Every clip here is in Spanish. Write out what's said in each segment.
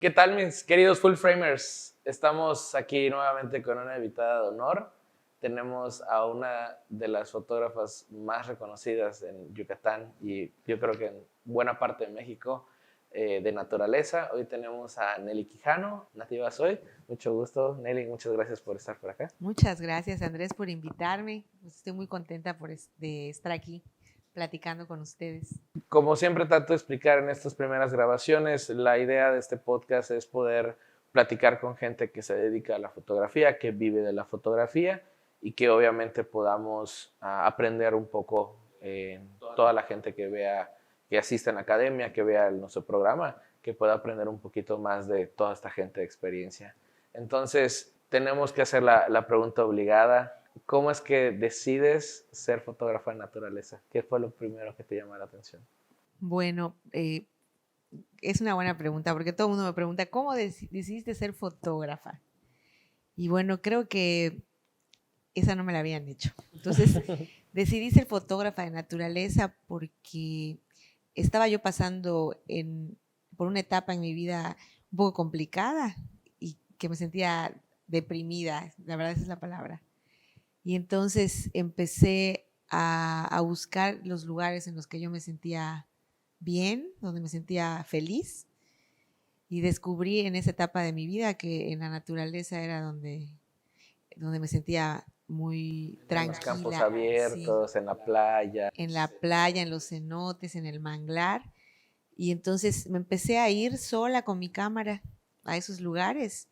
¿Qué tal, mis queridos Full Framers? Estamos aquí nuevamente con una invitada de honor. Tenemos a una de las fotógrafas más reconocidas en Yucatán y yo creo que en buena parte de México de naturaleza. Hoy tenemos a Nelly Quijano, nativa soy. Mucho gusto, Nelly, muchas gracias por estar por acá. Muchas gracias, Andrés, por invitarme. Estoy muy contenta de estar aquí platicando con ustedes. Como siempre trato de explicar en estas primeras grabaciones, la idea de este podcast es poder platicar con gente que se dedica a la fotografía, que vive de la fotografía y que obviamente podamos aprender un poco toda la gente que vea, que asista en la academia, que vea nuestro programa, que pueda aprender un poquito más de toda esta gente de experiencia. Entonces, tenemos que hacer la pregunta obligada. ¿Cómo es que decides ser fotógrafa de naturaleza? ¿Qué fue lo primero que te llamó la atención? Bueno, es una buena pregunta porque todo el mundo me pregunta, ¿cómo decidiste ser fotógrafa? Y bueno, creo que esa no me la habían hecho. Entonces, decidí ser fotógrafa de naturaleza porque estaba yo pasando por una etapa en mi vida un poco complicada y que me sentía deprimida, la verdad esa es la palabra. Y entonces empecé a buscar los lugares en los que yo me sentía bien, donde me sentía feliz. Y descubrí en esa etapa de mi vida que en la naturaleza era donde me sentía muy tranquila. En los campos abiertos, sí. En la playa. En la playa, en los cenotes, en el manglar. Y entonces me empecé a ir sola con mi cámara a esos lugares.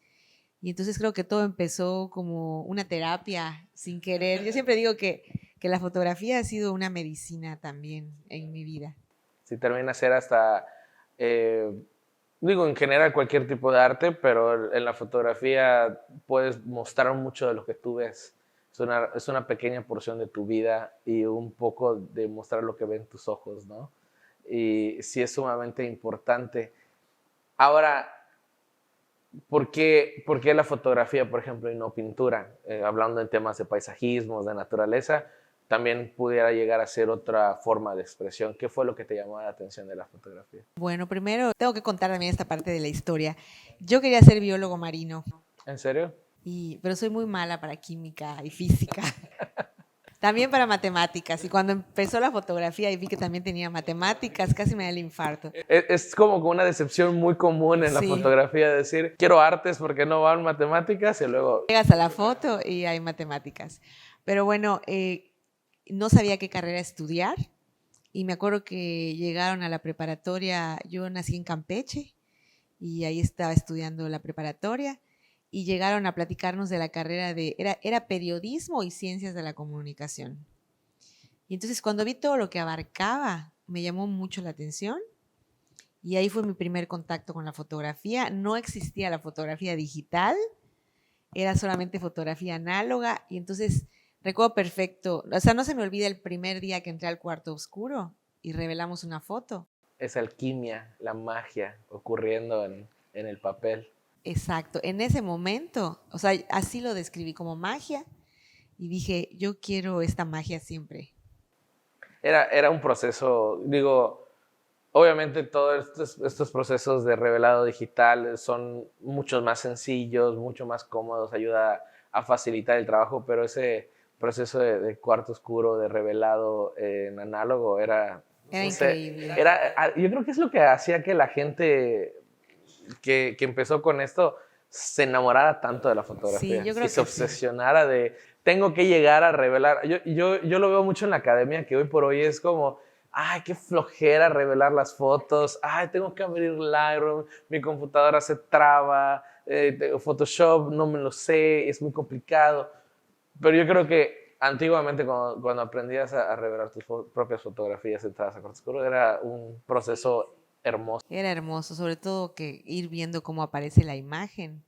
Y entonces creo que todo empezó como una terapia sin querer. Yo siempre digo que la fotografía ha sido una medicina también en mi vida. Sí, termina ser hasta, digo, en general cualquier tipo de arte, pero en la fotografía puedes mostrar mucho de lo que tú ves. Es una pequeña porción de tu vida y un poco de mostrar lo que ven tus ojos, ¿no? Y sí es sumamente importante. Ahora, ¿por qué la fotografía, por ejemplo, y no pintura? Hablando en temas de paisajismo, de naturaleza, también pudiera llegar a ser otra forma de expresión. ¿Qué fue lo que te llamó la atención de la fotografía? Bueno, primero tengo que contar también esta parte de la historia. Yo quería ser biólogo marino. ¿En serio? Pero soy muy mala para química y física. También para matemáticas. Y cuando empezó la fotografía y vi que también tenía matemáticas, casi me da el infarto. Es como una decepción muy común en la fotografía, decir, quiero artes porque no van matemáticas y luego... Llegas a la foto y hay matemáticas. Pero bueno, no sabía qué carrera estudiar y me acuerdo que llegaron a la preparatoria, yo nací en Campeche y ahí estaba estudiando la preparatoria y llegaron a platicarnos de la carrera era periodismo y ciencias de la comunicación. Y entonces cuando vi todo lo que abarcaba, me llamó mucho la atención y ahí fue mi primer contacto con la fotografía. No existía la fotografía digital, era solamente fotografía análoga y entonces recuerdo perfecto, o sea, no se me olvida el primer día que entré al cuarto oscuro y revelamos una foto. Esa alquimia, la magia ocurriendo en el papel. Exacto, en ese momento, o sea, así lo describí como magia y dije, yo quiero esta magia siempre. Era un proceso, digo, obviamente todos estos procesos de revelado digital son mucho más sencillos, mucho más cómodos, ayuda a facilitar el trabajo, pero ese proceso de cuarto oscuro, de revelado en análogo era increíble. Yo creo que es lo que hacía que la gente que empezó con esto se enamorara tanto de la fotografía, sí, yo creo y se obsesionara de tengo que llegar a revelar. Yo lo veo mucho en la academia, que hoy por hoy es como, ay, qué flojera revelar las fotos, ay, tengo que abrir Lightroom, mi computadora se traba, Photoshop no me lo sé, es muy complicado. Pero yo creo que antiguamente cuando aprendías a revelar tus propias fotografías entradas a cuarto oscuro era un proceso hermoso. Era hermoso, sobre todo que ir viendo cómo aparece la imagen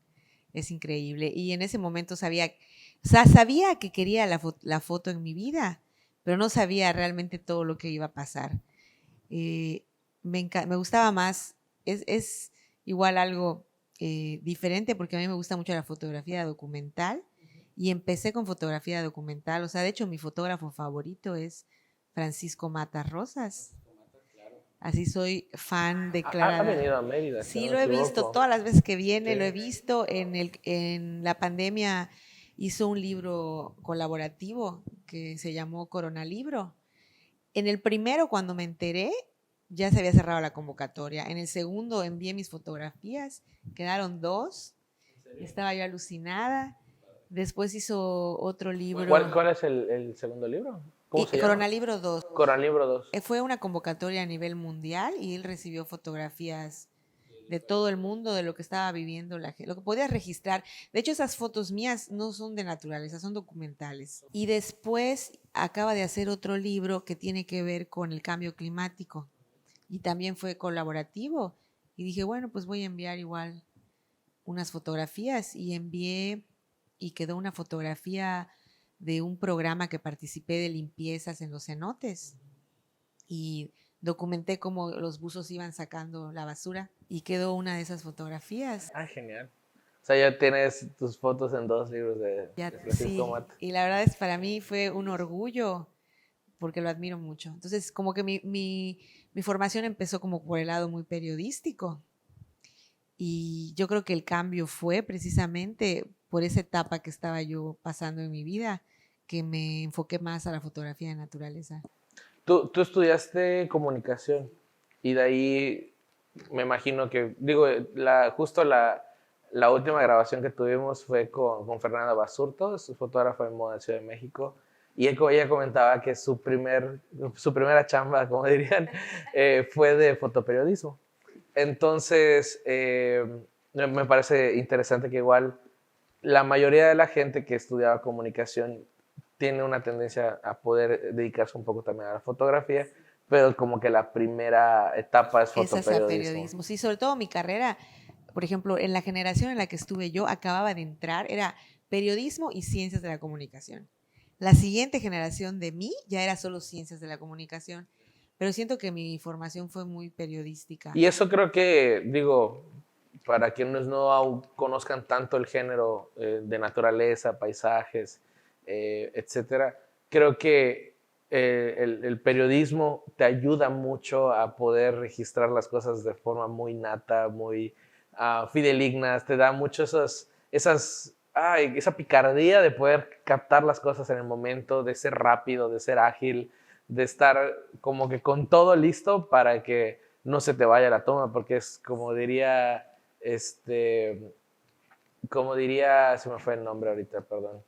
es increíble. Y en ese momento sabía que quería la foto en mi vida, pero no sabía realmente todo lo que iba a pasar. Me gustaba más, es igual algo diferente porque a mí me gusta mucho la fotografía documental y empecé con fotografía documental. O sea, de hecho mi fotógrafo favorito es Francisco Matas Rosas. Así soy fan Ha declarada. venido a Mérida, si Sí, no lo me he visto equivoco. todas las veces que viene, lo he Sí. visto. En la pandemia hizo un libro colaborativo que se llamó Corona Libro. En el primero, cuando me enteré, ya se había cerrado la convocatoria. En el segundo envié mis fotografías, quedaron 2. Estaba yo alucinada. Después hizo otro libro, ¿Cuál es el segundo libro? ¿Cómo se llama? Corona Libro 2. Coralibro 2. Fue una convocatoria a nivel mundial y él recibió fotografías de todo el mundo, de lo que estaba viviendo la gente, lo que podías registrar. De hecho, esas fotos mías no son de naturaleza, son documentales. Y después acaba de hacer otro libro que tiene que ver con el cambio climático y también fue colaborativo. Y dije, bueno, pues voy a enviar igual unas fotografías y envié y quedó una fotografía de un programa que participé de limpiezas en los cenotes y documenté cómo los buzos iban sacando la basura y quedó una de esas fotografías. Ah, genial. O sea, ya tienes tus fotos en 2 libros Ya, de Francisco sí, Mata. y la verdad es para mí fue un orgullo porque lo admiro mucho. Entonces, como que mi formación empezó como por el lado muy periodístico y yo creo que el cambio fue precisamente por esa etapa que estaba yo pasando en mi vida, que me enfoqué más a la fotografía de naturaleza. Tú estudiaste comunicación y de ahí me imagino que, digo, justo la última grabación que tuvimos fue con Fernanda Basurto, su fotógrafa de moda de Ciudad de México, y ella comentaba que su primera chamba, como dirían, fue de fotoperiodismo. Entonces, me parece interesante que igual la mayoría de la gente que estudiaba comunicación tiene una tendencia a poder dedicarse un poco también a la fotografía, pero como que la primera etapa es Esa es a fotoperiodismo. periodismo. Sí, sobre todo mi carrera, por ejemplo, en la generación en la que estuve yo, acababa de entrar, era periodismo y ciencias de la comunicación. La siguiente generación de mí ya era solo ciencias de la comunicación, pero siento que mi formación fue muy periodística. Y eso creo que, digo, para quienes no aún conozcan tanto el género de naturaleza, paisajes, etcétera, creo que el periodismo te ayuda mucho a poder registrar las cosas de forma muy nata, muy fidelignas, te da mucho esa picardía de poder captar las cosas en el momento, de ser rápido, de ser ágil, de estar como que con todo listo para que no se te vaya la toma, porque es como diría, se me fue el nombre ahorita, perdón,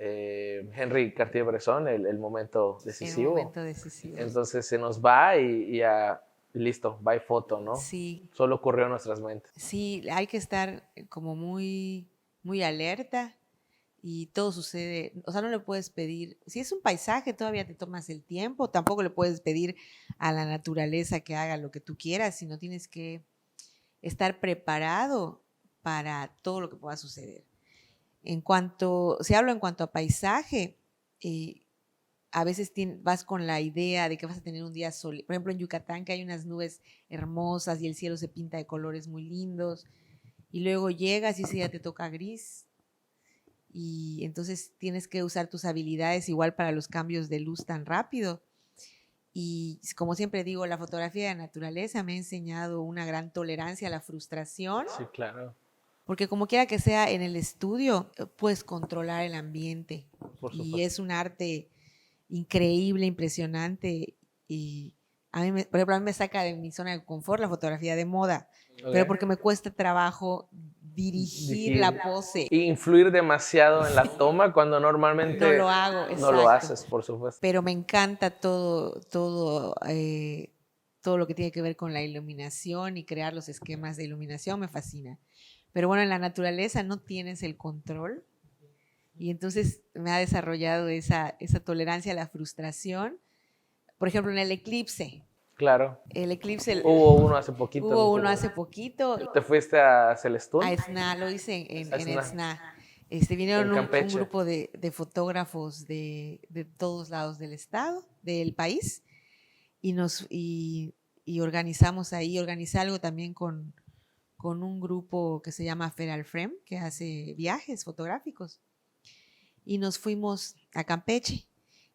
Henry Cartier-Bresson, el momento El decisivo. momento decisivo. Entonces se nos va y ya, listo, bye foto, ¿no? Sí, Solo ocurrió en nuestras mentes. sí, hay que estar como muy, muy alerta y todo sucede, o sea, no le puedes pedir, si es un paisaje todavía te tomas el tiempo, tampoco le puedes pedir a la naturaleza que haga lo que tú quieras, sino tienes que estar preparado para todo lo que pueda suceder. Si hablo en cuanto a paisaje, a veces vas con la idea de que vas a tener un día soleado. Por ejemplo, en Yucatán, que hay unas nubes hermosas y el cielo se pinta de colores muy lindos, y luego llegas y ese día te toca gris, y entonces tienes que usar tus habilidades igual para los cambios de luz tan rápido. Y como siempre digo, la fotografía de naturaleza me ha enseñado una gran tolerancia a la frustración, Sí, claro, porque como quiera que sea en el estudio, puedes controlar el ambiente por y supuesto. es un arte increíble, impresionante y por ejemplo, a mí me saca de mi zona de confort la fotografía de moda, pero Okay. porque me cuesta trabajo dirigir Dirigir. la pose. Influir demasiado en la toma cuando No normalmente lo hago, no lo exacto. haces, por supuesto. Pero me encanta todo lo que tiene que ver con la iluminación y crear los esquemas de iluminación, me fascina. Pero bueno, en la naturaleza no tienes el control y entonces me ha desarrollado esa tolerancia a la frustración. Por ejemplo, en Claro. el eclipse Hubo uno hace poquito, hubo ¿no? uno hace poquito, ¿Te fuiste a Celestún? a Esna, lo hice A en Esna, Esna. en Vinieron un Campeche. grupo de fotógrafos de todos lados del estado, del país, y organizamos ahí, organizé algo también con un grupo que se llama Feral Frame, que hace viajes fotográficos. Y nos fuimos a Campeche.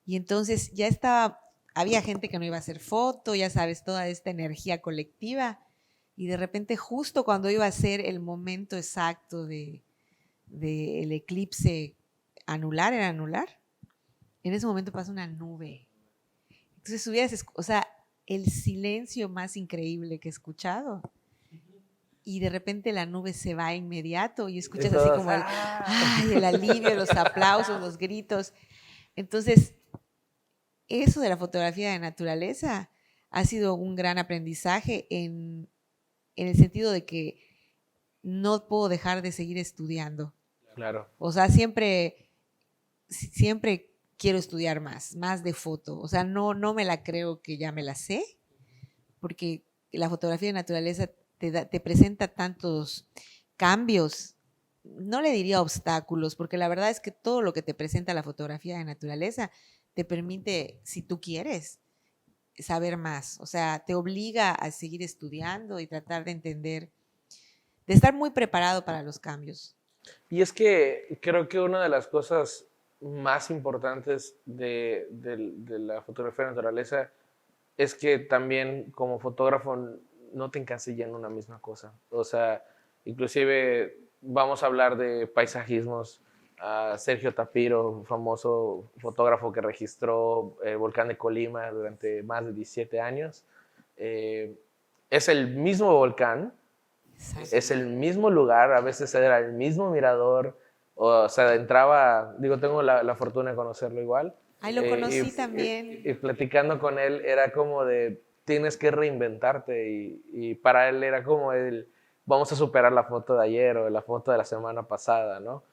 Y entonces ya estaba había gente que no iba a hacer foto, ya sabes, toda esta energía colectiva. Y de repente, justo cuando iba a ser el momento exacto del eclipse anular, era anular, en ese momento pasa una nube. Entonces o sea, el silencio más increíble que he escuchado. Y de repente la nube se va inmediato y escuchas así como el alivio, los aplausos, los gritos. Entonces, eso de la fotografía de naturaleza ha sido un gran aprendizaje en el sentido de que no puedo dejar de seguir estudiando. Claro. O sea, siempre quiero estudiar más de foto. O sea, no me la creo que ya me la sé, porque la fotografía de naturaleza te presenta tantos cambios. No le diría obstáculos, porque la verdad es que todo lo que te presenta la fotografía de naturaleza te permite, si tú quieres, saber más. O sea, te obliga a seguir estudiando y tratar de entender, de estar muy preparado para los cambios. Y es que creo que una de las cosas más importantes de la fotografía de naturaleza es que también como fotógrafo no te encasillas en una misma cosa. O sea, inclusive vamos a hablar de paisajismos. Sergio Tapiro, famoso fotógrafo que registró el volcán de Colima durante más de 17 años. Es el mismo volcán, es el mismo lugar, a veces era el mismo mirador, o sea, entraba, digo, tengo la fortuna de conocerlo igual. Ay, lo conocí también. Y platicando con él era como de, tienes que reinventarte y para él era como el, vamos a superar la foto de ayer o la foto de la semana pasada, ¿no?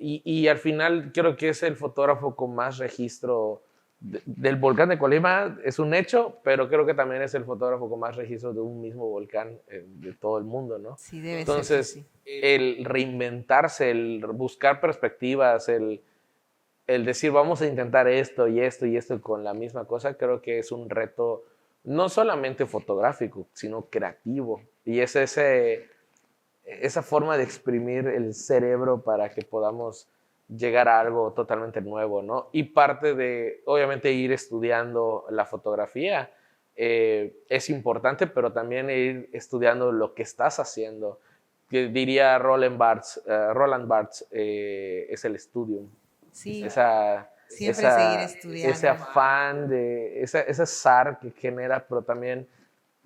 Y al final creo que es el fotógrafo con más registro del volcán de Colima, es un hecho, pero creo que también es el fotógrafo con más registro de un mismo volcán de todo el mundo, ¿no? Sí, debe Entonces, ser que sí. el reinventarse, el buscar perspectivas, el decir vamos a intentar esto y esto y esto con la misma cosa, creo que es un reto no solamente fotográfico, sino creativo. Y es esa forma de exprimir el cerebro para que podamos llegar a algo totalmente nuevo, ¿no? Y parte de, obviamente, ir estudiando la fotografía es importante, pero también ir estudiando lo que estás haciendo. Que diría Roland Barthes, es el estudium. Sí, Siempre seguir estudiando. Ese afán, ese zar que genera, pero también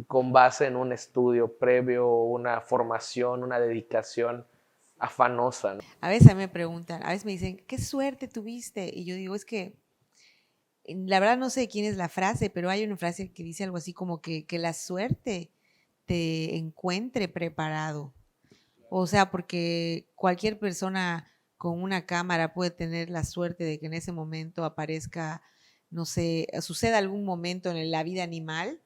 con base en un estudio previo, una formación, una dedicación afanosa, ¿no? A veces me preguntan, a veces me dicen, ¿qué suerte tuviste? Y yo digo, es que la verdad no sé quién es la frase, pero hay una frase que dice algo así como que la suerte te encuentre preparado. O sea, porque cualquier persona con una cámara puede tener la suerte de que en ese momento aparezca, no sé, suceda algún momento en la vida animal,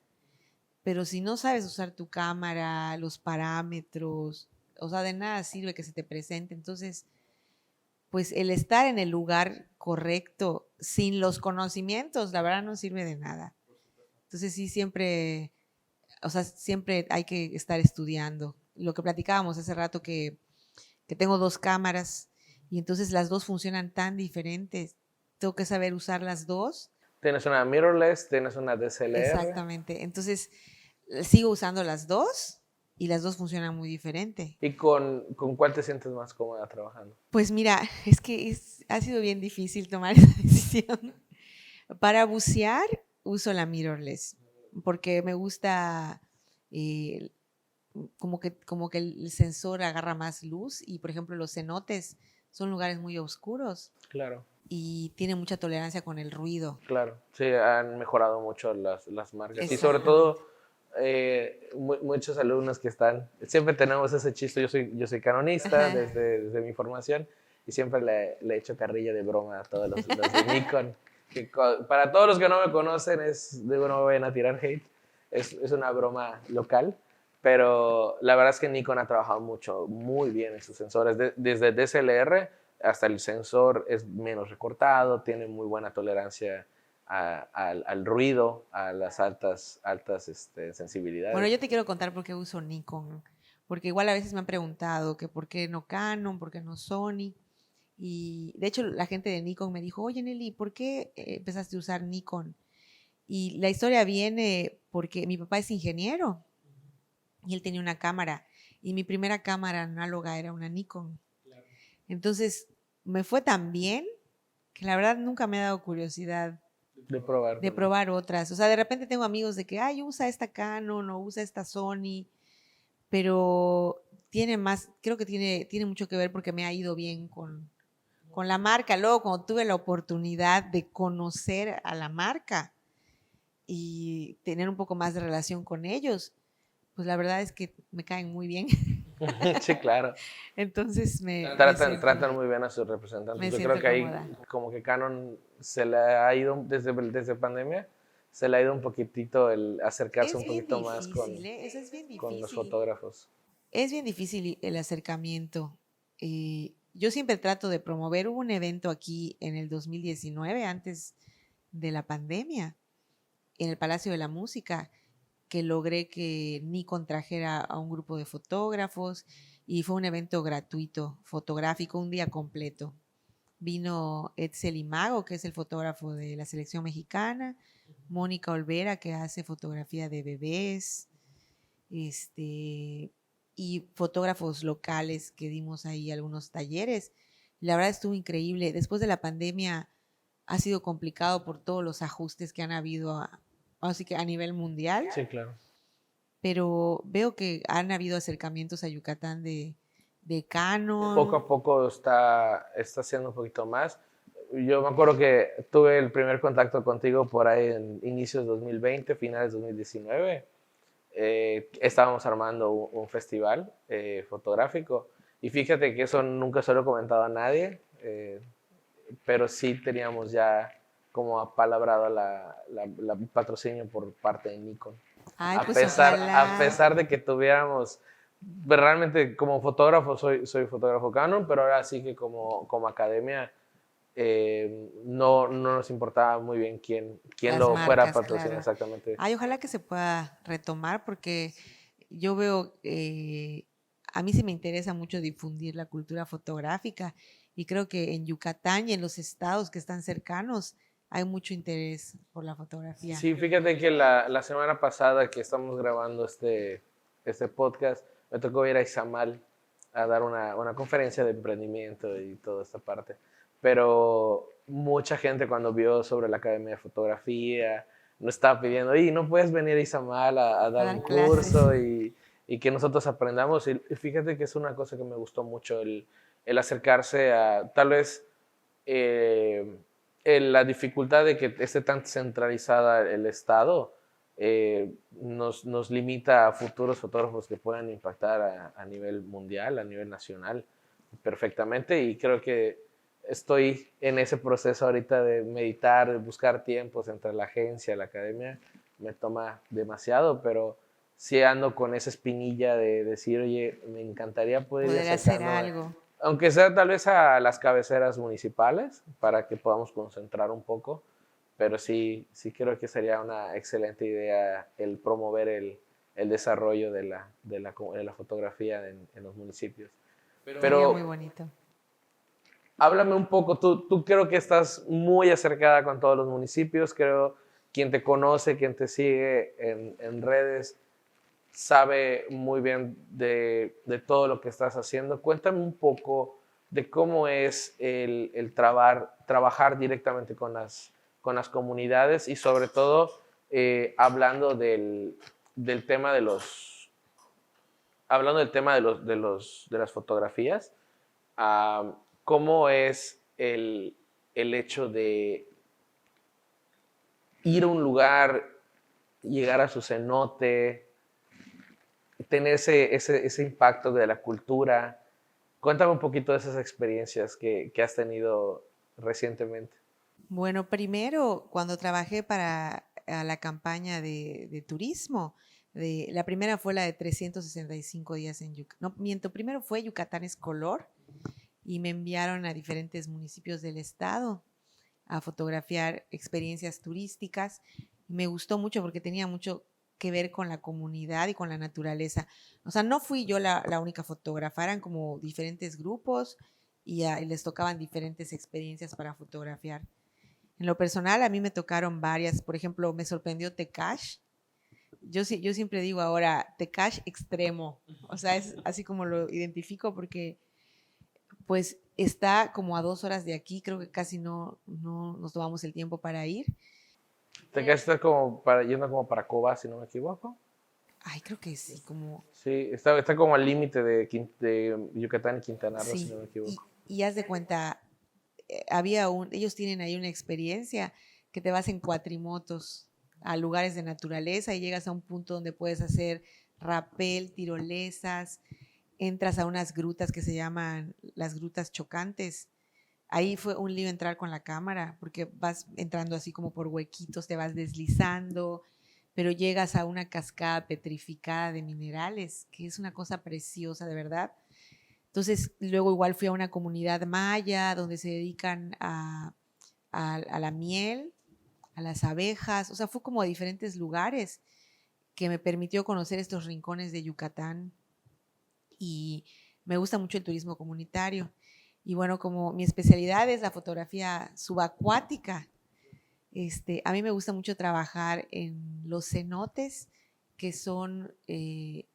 pero si no sabes usar tu cámara, los parámetros, o sea, de nada sirve que se te presente. Entonces, pues el estar en el lugar correcto sin los conocimientos, la verdad no sirve de nada. Entonces sí, siempre, o sea, siempre hay que estar estudiando. Lo que platicábamos hace rato que tengo 2 cámaras y entonces las dos funcionan tan diferentes. Tengo que saber usar las dos. Tienes una mirrorless, tienes una DSLR. Exactamente. Entonces sigo usando las dos y las dos funcionan muy diferente. ¿Y con cuál te sientes más cómoda trabajando? Pues mira, es que ha sido bien difícil tomar esa decisión. Para bucear uso la mirrorless porque me gusta como que el sensor agarra más luz y por ejemplo los cenotes son lugares muy oscuros. Claro. Y tienen mucha tolerancia con el ruido. Claro, sí, han mejorado mucho las marcas. Y sobre todo, muchos alumnos que están, siempre tenemos ese chiste, yo soy canonista desde mi formación y siempre le he hecho carrilla de broma a todos los de Nikon. Que para todos los que no me conocen, no me vayan a tirar hate, es una broma local, pero la verdad es que Nikon ha trabajado muy bien en sus sensores, desde DSLR hasta el sensor es menos recortado, tiene muy buena tolerancia al ruido, a las altas sensibilidades. Bueno, yo te quiero contar por qué uso Nikon, porque igual a veces me han preguntado que por qué no Canon, por qué no Sony, y de hecho la gente de Nikon me dijo, oye Nelly, ¿por qué empezaste a usar Nikon? Y la historia viene porque mi papá es ingeniero y él tenía una cámara y mi primera cámara análoga era una Nikon. Entonces me fue tan bien que la verdad nunca me ha dado curiosidad de probar otras. O sea, de repente tengo amigos de que, ay, usa esta Canon o usa esta Sony, pero creo que tiene mucho que ver porque me ha ido bien con la marca. Luego, cuando tuve la oportunidad de conocer a la marca y tener un poco más de relación con ellos, pues la verdad es que me caen muy bien. Sí, claro. Entonces Tratan muy bien a sus representantes. Yo creo que ahí como que Canon se le ha ido, desde pandemia, se le ha ido un poquitito el acercarse un poquito más con los fotógrafos. Es bien difícil el acercamiento. Yo siempre trato de promover. Hubo un evento aquí en el 2019, antes de la pandemia, en el Palacio de la Música, que logré que Nikon trajera a un grupo de fotógrafos y fue un evento gratuito, fotográfico, un día completo. Vino Edsel Imago, que es el fotógrafo de la selección mexicana, Mónica Olvera, que hace fotografía de bebés, y fotógrafos locales que dimos ahí algunos talleres. La verdad estuvo increíble. Después de la pandemia ha sido complicado por todos los ajustes que han habido así que a nivel mundial. Sí, claro. Pero veo que han habido acercamientos a Yucatán de Canon. Poco a poco está haciendo un poquito más. Yo me acuerdo que tuve el primer contacto contigo por ahí en inicios de 2020, finales de 2019. Estábamos armando un festival fotográfico y fíjate que eso nunca se lo he comentado a nadie, pero sí teníamos ya como apalabrado la patrocinio por parte de Nikon. Ay, a pesar de que tuviéramos, realmente como fotógrafo soy fotógrafo Canon, pero ahora sí que como academia no nos importaba muy bien quién lo fuera a patrocinar, claro. Exactamente. Ay, ojalá que se pueda retomar porque yo veo, a mí sí me interesa mucho difundir la cultura fotográfica y creo que en Yucatán y en los estados que están cercanos hay mucho interés por la fotografía. Sí, fíjate que la semana pasada que estamos grabando este podcast, me tocó ir a Izamal a dar una conferencia de emprendimiento y toda esta parte. Pero mucha gente cuando vio sobre la Academia de Fotografía nos estaba pidiendo, oye, ¿no puedes venir a Izamal a dar un curso y que nosotros aprendamos? Y fíjate que es una cosa que me gustó mucho, el acercarse a, tal vez, la dificultad de que esté tan centralizada el Estado nos limita a futuros fotógrafos que puedan impactar a nivel mundial, a nivel nacional, perfectamente. Y creo que estoy en ese proceso ahorita de meditar, de buscar tiempos entre la agencia, la academia. Me toma demasiado, pero sí ando con esa espinilla de decir, oye, me encantaría poder hacer algo. Aunque sea tal vez a las cabeceras municipales, para que podamos concentrar un poco, pero sí creo que sería una excelente idea el promover el desarrollo de la fotografía en los municipios. Pero muy bonito. Háblame un poco, tú creo que estás muy acercada con todos los municipios, creo quien te conoce, quien te sigue en redes, sabe muy bien de todo lo que estás haciendo. Cuéntame un poco de cómo es el trabajar directamente con las comunidades y sobre todo hablando del tema de las fotografías. ¿Cómo es el hecho de ir a un lugar, llegar a su cenote, tener ese impacto de la cultura? Cuéntame un poquito de esas experiencias que has tenido recientemente. Bueno, primero, cuando trabajé para la campaña de turismo, la primera fue la de 365 días en Yucatán. No, miento, primero fue Yucatán es color y me enviaron a diferentes municipios del estado a fotografiar experiencias turísticas. Me gustó mucho porque tenía mucho que ver con la comunidad y con la naturaleza. O sea, no fui yo la única fotógrafa, eran como diferentes grupos y les tocaban diferentes experiencias para fotografiar. En lo personal, a mí me tocaron varias. Por ejemplo, me sorprendió Tecash. Yo siempre digo ahora, Tecash extremo. O sea, es así como lo identifico porque pues está como a 2 horas de aquí. Creo que casi no nos tomamos el tiempo para ir. Te quedas yendo como para Cobá, si no me equivoco. Ay, creo que sí, como... Sí, está como al límite de Yucatán y Quintana Roo, si Sí, no me equivoco. y haz de cuenta, ellos tienen ahí una experiencia que te vas en cuatrimotos a lugares de naturaleza y llegas a un punto donde puedes hacer rapel, tirolesas, entras a unas grutas que se llaman las grutas chocantes. Ahí fue un lío entrar con la cámara porque vas entrando así como por huequitos, te vas deslizando, pero llegas a una cascada petrificada de minerales, que es una cosa preciosa, de verdad. Entonces, luego igual fui a una comunidad maya donde se dedican a la miel, a las abejas, o sea, fue como a diferentes lugares que me permitió conocer estos rincones de Yucatán y me gusta mucho el turismo comunitario. Y bueno, como mi especialidad es la fotografía subacuática, a mí me gusta mucho trabajar en los cenotes que son, que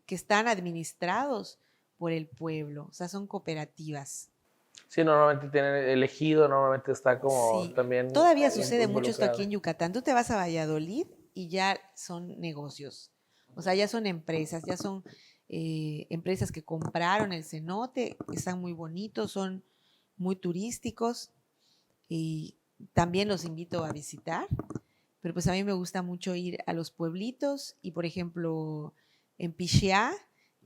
están administrados por el pueblo, o sea, son cooperativas. Sí, normalmente tienen elegido, normalmente está como Sí, también todavía sucede mucho esto aquí involucrado. en Yucatán. Tú te vas a Valladolid y ya son negocios, o sea, ya son empresas, ya son empresas que compraron el cenote, están muy bonitos, son muy turísticos y también los invito a visitar, pero pues a mí me gusta mucho ir a los pueblitos y por ejemplo en Pichiá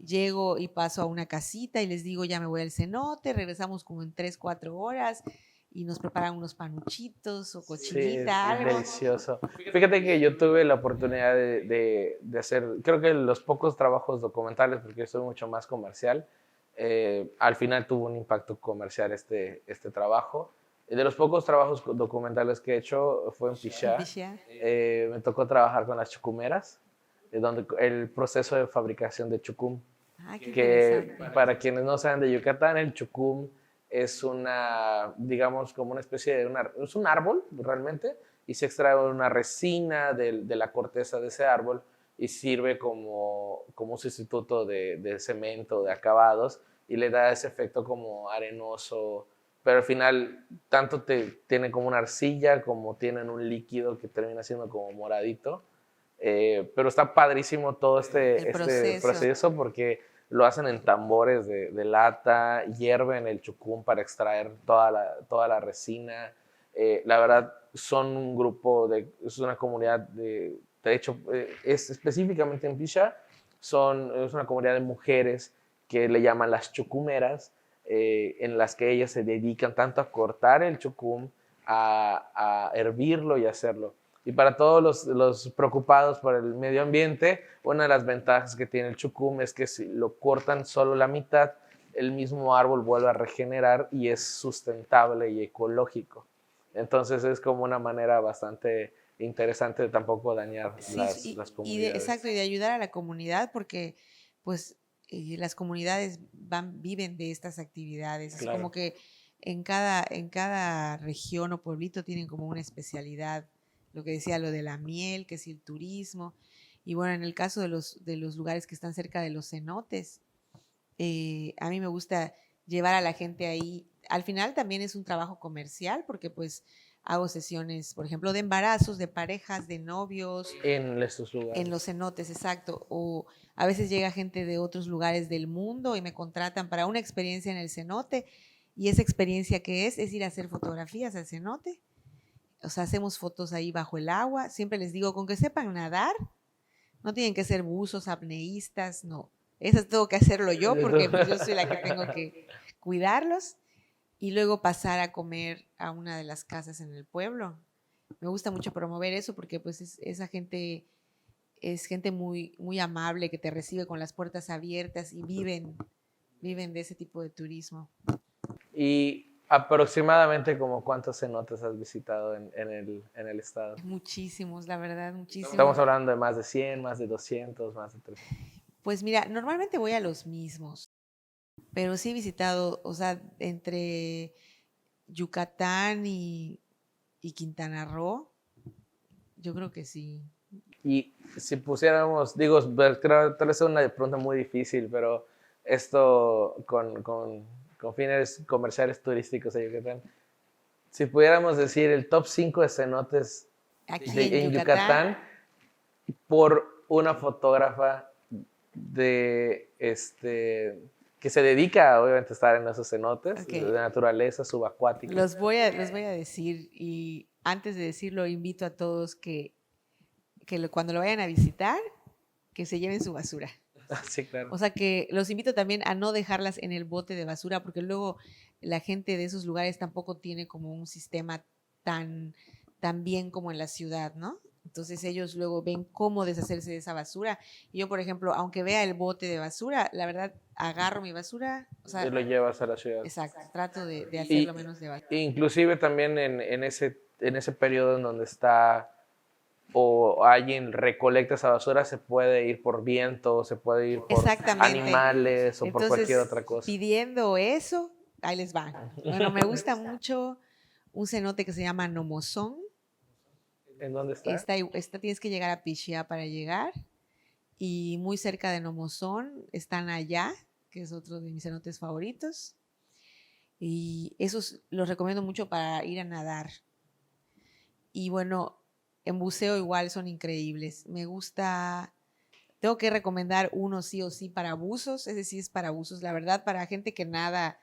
llego y paso a una casita y les digo ya me voy al cenote, regresamos como en 3, 4 horas y nos preparan unos panuchitos o Sí, es cochinita, algo. delicioso. Fíjate que yo tuve la oportunidad de hacer, creo que los pocos trabajos documentales, porque yo soy mucho más comercial, al final tuvo un impacto comercial este trabajo. De los pocos trabajos documentales que he hecho fue en En Pichá. Pichiá. Me tocó trabajar con las chucumeras, donde el proceso de fabricación de chucum, Ah, qué que interesante. para quienes no saben de Yucatán, el chucum es una, digamos, como una especie es un árbol realmente, y se extrae una resina de la corteza de ese árbol y sirve como un sustituto de cemento, de acabados, y le da ese efecto como arenoso, pero al final tanto tiene como una arcilla como tienen un líquido que termina siendo como moradito. Pero está padrísimo todo El este proceso. proceso porque lo hacen en tambores de lata, hierven el chucum para extraer toda la resina. La verdad, son un grupo, es una comunidad, de hecho, es específicamente en Picha, es una comunidad de mujeres que le llaman las chucumeras, en las que ellas se dedican tanto a cortar el chucum, a hervirlo y hacerlo. Y para todos los preocupados por el medio ambiente, una de las ventajas que tiene el chucum es que si lo cortan solo la mitad, el mismo árbol vuelve a regenerar y es sustentable y ecológico. Entonces es como una manera bastante interesante de tampoco dañar Sí, las exacto, y comunidades. de ayudar a la comunidad porque pues las comunidades viven de estas actividades. Es como Claro. que en cada región o pueblito tienen como una especialidad, lo que decía lo de la miel, que es el turismo. Y bueno, en el caso de los lugares que están cerca de los cenotes, a mí me gusta llevar a la gente ahí. Al final también es un trabajo comercial porque pues hago sesiones, por ejemplo, de embarazos, de parejas, de novios, En estos en los lugares. cenotes, exacto. O a veces llega gente de otros lugares del mundo y me contratan para una experiencia en el cenote. Y esa experiencia que es ir a hacer fotografías al cenote. O sea, hacemos fotos ahí bajo el agua. Siempre les digo, con que sepan nadar, no tienen que ser buzos, apneístas, no. Eso tengo que hacerlo yo porque pues, yo soy la que tengo que cuidarlos y luego pasar a comer a una de las casas en el pueblo. Me gusta mucho promover eso porque pues esa gente es gente muy, muy amable que te recibe con las puertas abiertas y viven de ese tipo de turismo. Y aproximadamente como cuántos cenotes has visitado en el estado. Muchísimos, la verdad, muchísimos. Estamos hablando de más de 100, más de 200, más de 300. Pues mira, normalmente voy a los mismos, pero sí he visitado, o sea, entre Yucatán y y Quintana Roo, yo creo que sí. Y si pusiéramos, digo, creo tal vez es una pregunta muy difícil, pero esto con fines comerciales turísticos de Yucatán, si pudiéramos decir el top 5 de cenotes Aquí en en Yucatán, Yucatán por una fotógrafa que se dedica obviamente a estar en esos cenotes, ok, de naturaleza subacuática. los voy a decir y antes de decirlo invito a todos que cuando lo vayan a visitar, que se lleven su basura. Sí, claro. O sea que los invito también a no dejarlas en el bote de basura, porque luego la gente de esos lugares tampoco tiene como un sistema tan, tan bien como en la ciudad, ¿no? Entonces ellos luego ven cómo deshacerse de esa basura. Y yo, por ejemplo, aunque vea el bote de basura, la verdad, agarro mi basura, o sea, Y lo llevas a la ciudad. exacto, trato de hacer Y lo menos de basura. inclusive también en ese periodo en donde está o alguien recolecta esa basura, se puede ir por viento, se puede ir por Exactamente. animales o por cualquier Entonces, otra cosa. pidiendo eso, ahí les va. Bueno, me gusta mucho un cenote que se llama Nomozón. ¿En dónde está? Tienes que llegar a Pichia para llegar. Y muy cerca de Nomozón están allá, que es otro de mis cenotes favoritos. Y esos los recomiendo mucho para ir a nadar. Y bueno, en buceo igual son increíbles. Me gusta, tengo que recomendar uno sí o sí para buzos, ese sí es para buzos. La verdad, para gente que nada,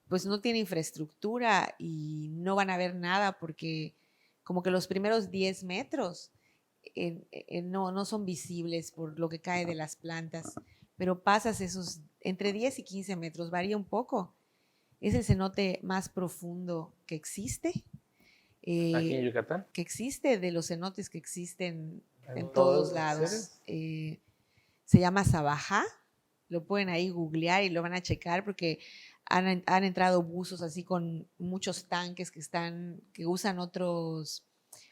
pues no tiene infraestructura y no van a ver nada porque como que los primeros 10 metros no son visibles por lo que cae de las plantas, pero pasas esos entre 10 y 15 metros, varía un poco. Es el cenote más profundo que existe. Aquí en Yucatán. Que existe de los cenotes que existen en todos todos lados. Se llama Sabajá. Lo pueden ahí googlear y lo van a checar porque han entrado buzos así con muchos tanques que usan otros,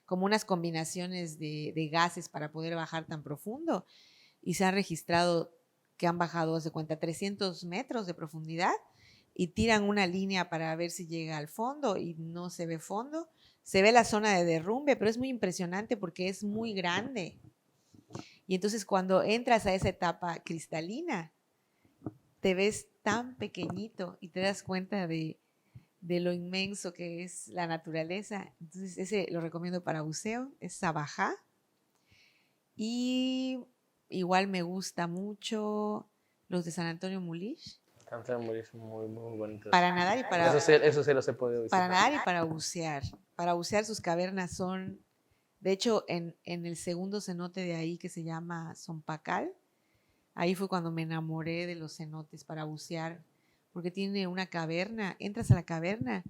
como unas combinaciones de gases para poder bajar tan profundo. Y se han registrado que han bajado, haz de cuenta, 300 metros de profundidad y tiran una línea para ver si llega al fondo y no se ve fondo. Se ve la zona de derrumbe, pero es muy impresionante porque es muy grande. Y entonces cuando entras a esa etapa cristalina, te ves tan pequeñito y te das cuenta de lo inmenso que es la naturaleza. Entonces ese lo recomiendo para buceo, es Sabajá. Y igual me gusta mucho los de San Antonio Mulish. Están muy, muy bonitos. Para nadar y para, eso sí los he podido visitar. para nadar y para bucear. Para bucear sus cavernas son, de hecho, en el segundo cenote de ahí que se llama Zompacal, ahí fue cuando me enamoré de los cenotes para bucear, porque tiene una caverna, entras a la caverna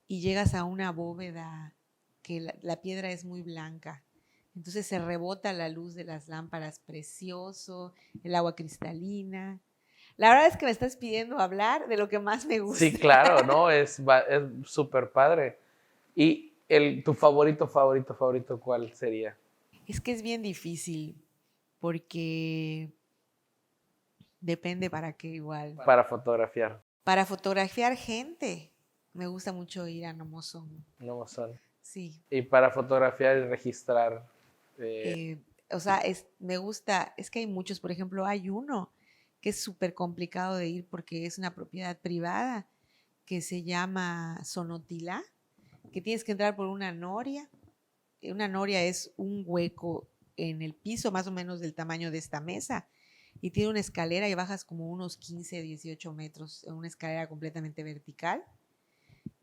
y llegas a una bóveda que la piedra es muy blanca. Entonces se rebota la luz de las lámparas, precioso, el agua cristalina. La verdad es que me estás pidiendo hablar de lo que más me gusta. Sí, claro, ¿no? Es súper padre. ¿Y tu favorito, cuál sería? Es que es bien difícil porque depende para qué igual. Para fotografiar. Para fotografiar gente, me gusta mucho ir a Nomozón. No son. Sí. Y para fotografiar y registrar. O sea, me gusta, es que hay muchos, por ejemplo, hay uno que es súper complicado de ir porque es una propiedad privada que se llama Sonotilá, que tienes que entrar por una noria. Una noria es un hueco en el piso más o menos del tamaño de esta mesa y tiene una escalera y bajas como unos 15, 18 metros en una escalera completamente vertical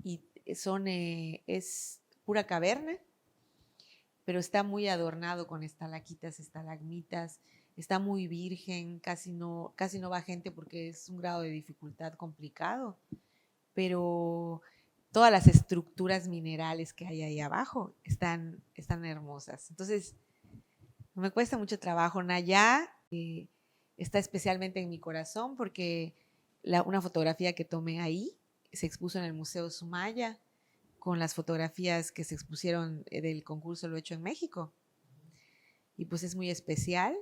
y es pura caverna, pero está muy adornado con estalaquitas, estalagmitas, está muy virgen, casi no va gente porque es un grado de dificultad complicado, pero todas las estructuras minerales que hay ahí abajo están hermosas. Entonces, me cuesta mucho trabajo. Nayá está especialmente en mi corazón porque una fotografía que tomé ahí se expuso en el Museo Sumaya con las fotografías que se expusieron del concurso Lo Hecho en México. Y pues es muy especial.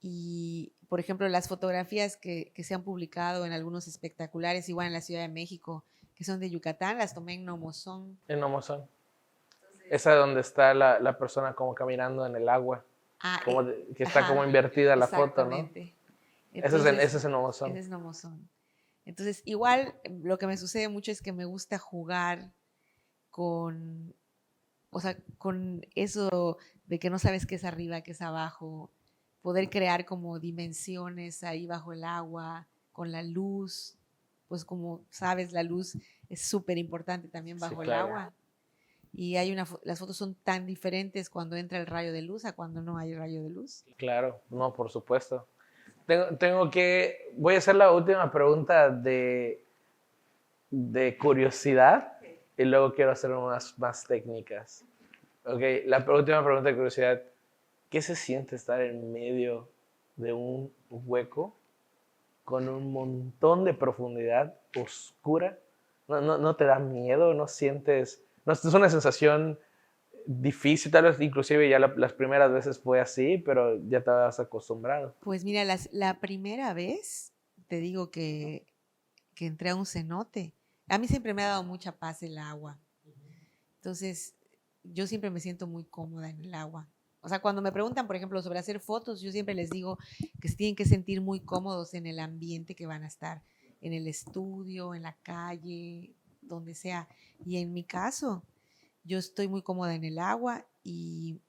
Y, por ejemplo, las fotografías que se han publicado en algunos espectaculares, igual en la Ciudad de México, que son de Yucatán, las tomé en Nomozón. En Nomozón. Esa donde está la persona como caminando en el agua, Ah, como que está como invertida la foto, ¿no? exactamente. Ese Entonces, es en Nomozón. ese es Nomozón. Entonces, igual lo que me sucede mucho es que me gusta jugar con, o sea, con eso de que no sabes qué es arriba, qué es abajo, poder crear como dimensiones ahí bajo el agua, con la luz, pues como sabes, la luz es súper importante también Sí, bajo el claro. agua. Y las fotos son tan diferentes cuando entra el rayo de luz a cuando no hay rayo de luz. Claro, no, por supuesto. Voy a hacer la última pregunta de curiosidad y luego quiero hacer unas más técnicas. Ok, la última pregunta de curiosidad. ¿Qué se siente estar en medio de un hueco con un montón de profundidad oscura? ¿No te da miedo? ¿No sientes? No, es una sensación difícil, tal vez inclusive ya las primeras veces fue así, pero ya te has acostumbrado. Pues mira, la primera vez, te digo que entré a un cenote, a mí siempre me ha dado mucha paz el agua. Entonces, yo siempre me siento muy cómoda en el agua. O sea, cuando me preguntan, por ejemplo, sobre hacer fotos, yo siempre les digo que se tienen que sentir muy cómodos en el ambiente que van a estar, en el estudio, en la calle, donde sea. Y en mi caso, yo estoy muy cómoda en el agua y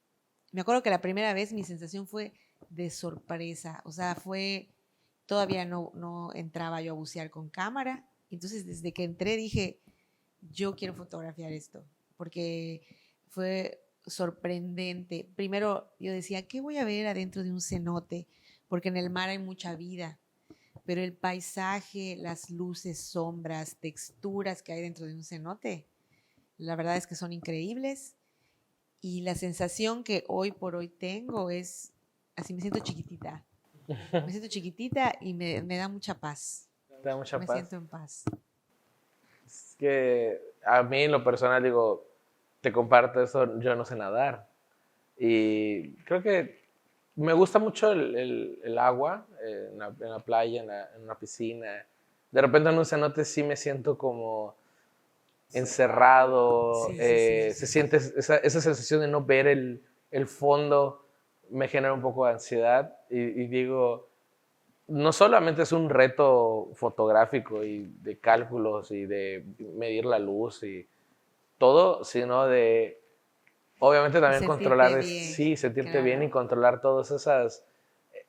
me acuerdo que la primera vez mi sensación fue de sorpresa. O sea, todavía no entraba yo a bucear con cámara. Entonces, desde que entré dije, yo quiero fotografiar esto, porque fue sorprendente. Primero yo decía, ¿qué voy a ver adentro de un cenote? Porque en el mar hay mucha vida, pero el paisaje, las luces, sombras, texturas que hay dentro de un cenote, la verdad es que son increíbles. Y la sensación que hoy por hoy tengo es, así me siento chiquitita. Me siento chiquitita y me da mucha paz. Te da mucha Me paz. siento en paz. Es que a mí en lo personal digo, te comparto eso, yo no sé nadar. Y creo que me gusta mucho el agua en la playa, en una piscina. De repente en un cenote sí me siento como encerrado, Sí, sí, sí. se siente esa sensación de no ver el fondo, me genera un poco de ansiedad y digo, no solamente es un reto fotográfico y de cálculos y de medir la luz y todo, sino de obviamente Y también sentirte controlar, bien, sí, sentirte bien y claro. controlar todos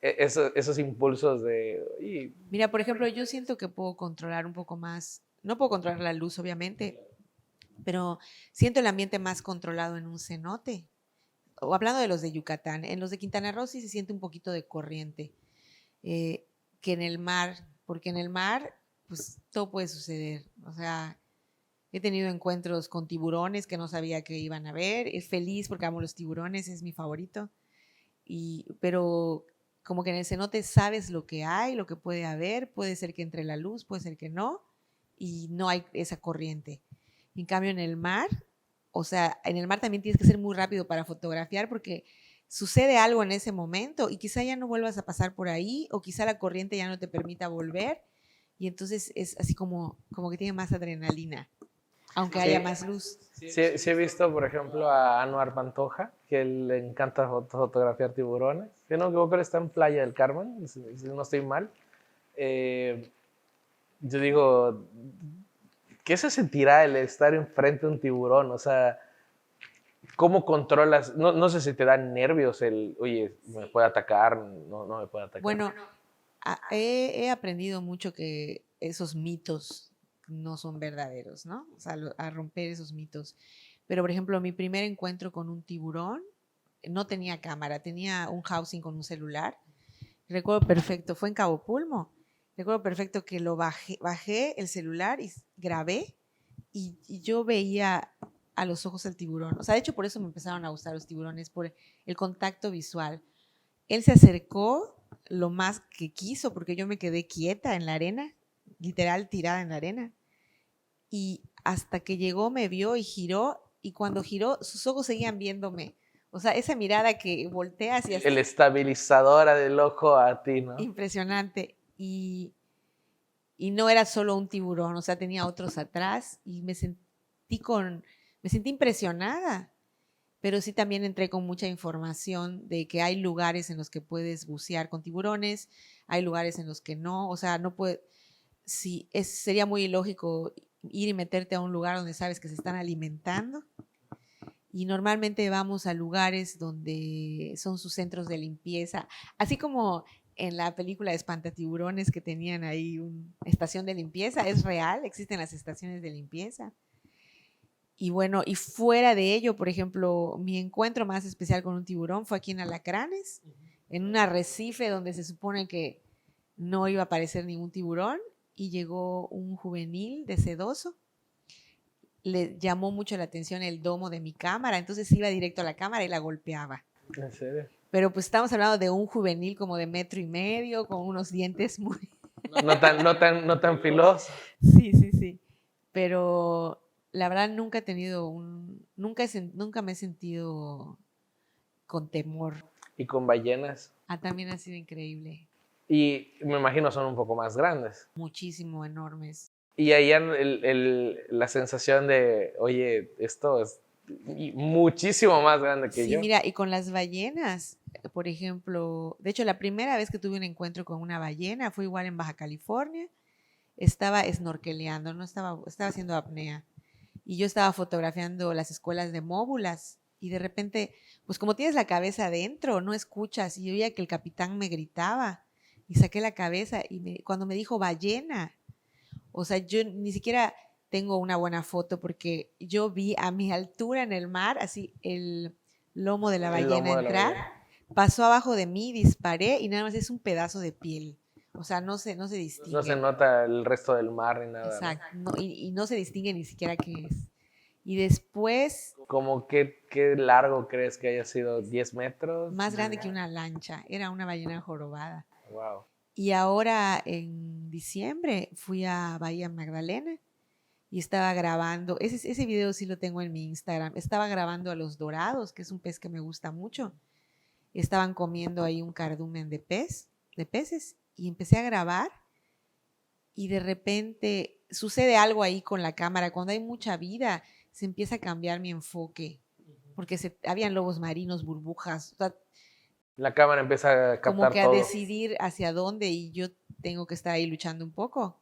esos impulsos de... Y, Mira, por ejemplo, yo siento que puedo controlar un poco más, no puedo controlar la luz, obviamente, pero siento el ambiente más controlado en un cenote. O hablando de los de Yucatán, en los de Quintana Roo sí se siente un poquito de corriente, eh, que en el mar, porque en el mar, pues todo puede suceder. O sea, he tenido encuentros con tiburones que no sabía que iban a ver. Es feliz porque amo los tiburones, es mi favorito. Pero como que en el cenote sabes lo que hay, lo que puede haber, puede ser que entre la luz, puede ser que no, y no hay esa corriente. En cambio, en el mar, o sea, en el mar también tienes que ser muy rápido para fotografiar porque sucede algo en ese momento y quizá ya no vuelvas a pasar por ahí o quizá la corriente ya no te permita volver y entonces es así como que tiene más adrenalina, aunque haya sí, más luz. sí he visto, por ejemplo, a Anuar Pantoja, que le encanta fotografiar tiburones. Que no, que está en Playa del Carmen, si no estoy mal. Eh, yo digo, ¿qué se sentirá el estar enfrente de un tiburón? O sea, ¿cómo controlas? No sé si te dan nervios oye, me puede atacar, no me puede atacar. Bueno, he aprendido mucho que esos mitos no son verdaderos, ¿no? O sea, a romper esos mitos. Pero, por ejemplo, mi primer encuentro con un tiburón no tenía cámara, tenía un housing con un celular. Recuerdo perfecto, fue en Cabo Pulmo. Recuerdo perfecto que lo bajé el celular y grabé y yo veía a los ojos del tiburón. O sea, de hecho, por eso me empezaron a gustar los tiburones, por el contacto visual. Él se acercó lo más que quiso porque yo me quedé quieta en la arena, literal tirada en la arena. Y hasta que llegó me vio y giró y cuando giró sus ojos seguían viéndome. O sea, esa mirada que voltea hacia... El estabilizador del ojo a ti, ¿no? Impresionante. Y no era solo un tiburón, o sea, tenía otros atrás y me sentí impresionada. pero sí también entré con mucha información de que hay lugares en los que puedes bucear con tiburones, hay lugares en los que no, o sea, no puede, sí, sería muy ilógico ir y meterte a un lugar donde sabes que se están alimentando. Y normalmente vamos a lugares donde son sus centros de limpieza, así como en la película de Espantatiburones que tenían ahí una estación de limpieza, es real, existen las estaciones de limpieza. Y bueno, y fuera de ello, por ejemplo, mi encuentro más especial con un tiburón fue aquí en Alacranes, en un arrecife donde se supone que no iba a aparecer ningún tiburón y llegó un juvenil de sedoso. Le llamó mucho la atención el domo de mi cámara, entonces iba directo a la cámara y la golpeaba. ¿En serio? Pero pues estamos hablando de un juvenil como de 1.5 metros, con unos dientes muy... No tan filoso. Sí, sí, sí. Pero la verdad nunca he tenido nunca me he sentido con temor. ¿Y con ballenas? También ha sido increíble. Y me imagino son un poco más grandes. Muchísimo, enormes. Y ahí la sensación de, oye, esto es muchísimo más grande que Sí, yo. mira, y con las ballenas, por ejemplo, de hecho la primera vez que tuve un encuentro con una ballena fue igual en Baja California. Estaba snorkeleando, no estaba haciendo apnea. Y yo estaba fotografiando las escuelas de móbulas y de repente, pues como tienes la cabeza adentro, no escuchas. Y yo oía que el capitán me gritaba y saqué la cabeza y cuando me dijo ballena, o sea, yo ni siquiera tengo una buena foto porque yo vi a mi altura en el mar, así el lomo de la ballena entrar, pasó abajo de mí, disparé y nada más es un pedazo de piel. O sea, no se distingue. No se nota el resto del mar ni nada. Exacto. ¿No? Y no se distingue ni siquiera qué es. Y después... ¿Cómo qué largo crees que haya sido? ¿10 metros? Más grande que una lancha. Era una ballena jorobada. Wow. Y ahora en diciembre fui a Bahía Magdalena y estaba grabando. Ese video sí lo tengo en mi Instagram. Estaba grabando a los dorados, que es un pez que me gusta mucho. Estaban comiendo ahí un cardumen de peces. Y empecé a grabar y de repente sucede algo ahí con la cámara. Cuando hay mucha vida, se empieza a cambiar mi enfoque, porque habían lobos marinos, burbujas. O sea, la cámara empieza a captar como que todo. A decidir hacia dónde y yo tengo que estar ahí luchando un poco.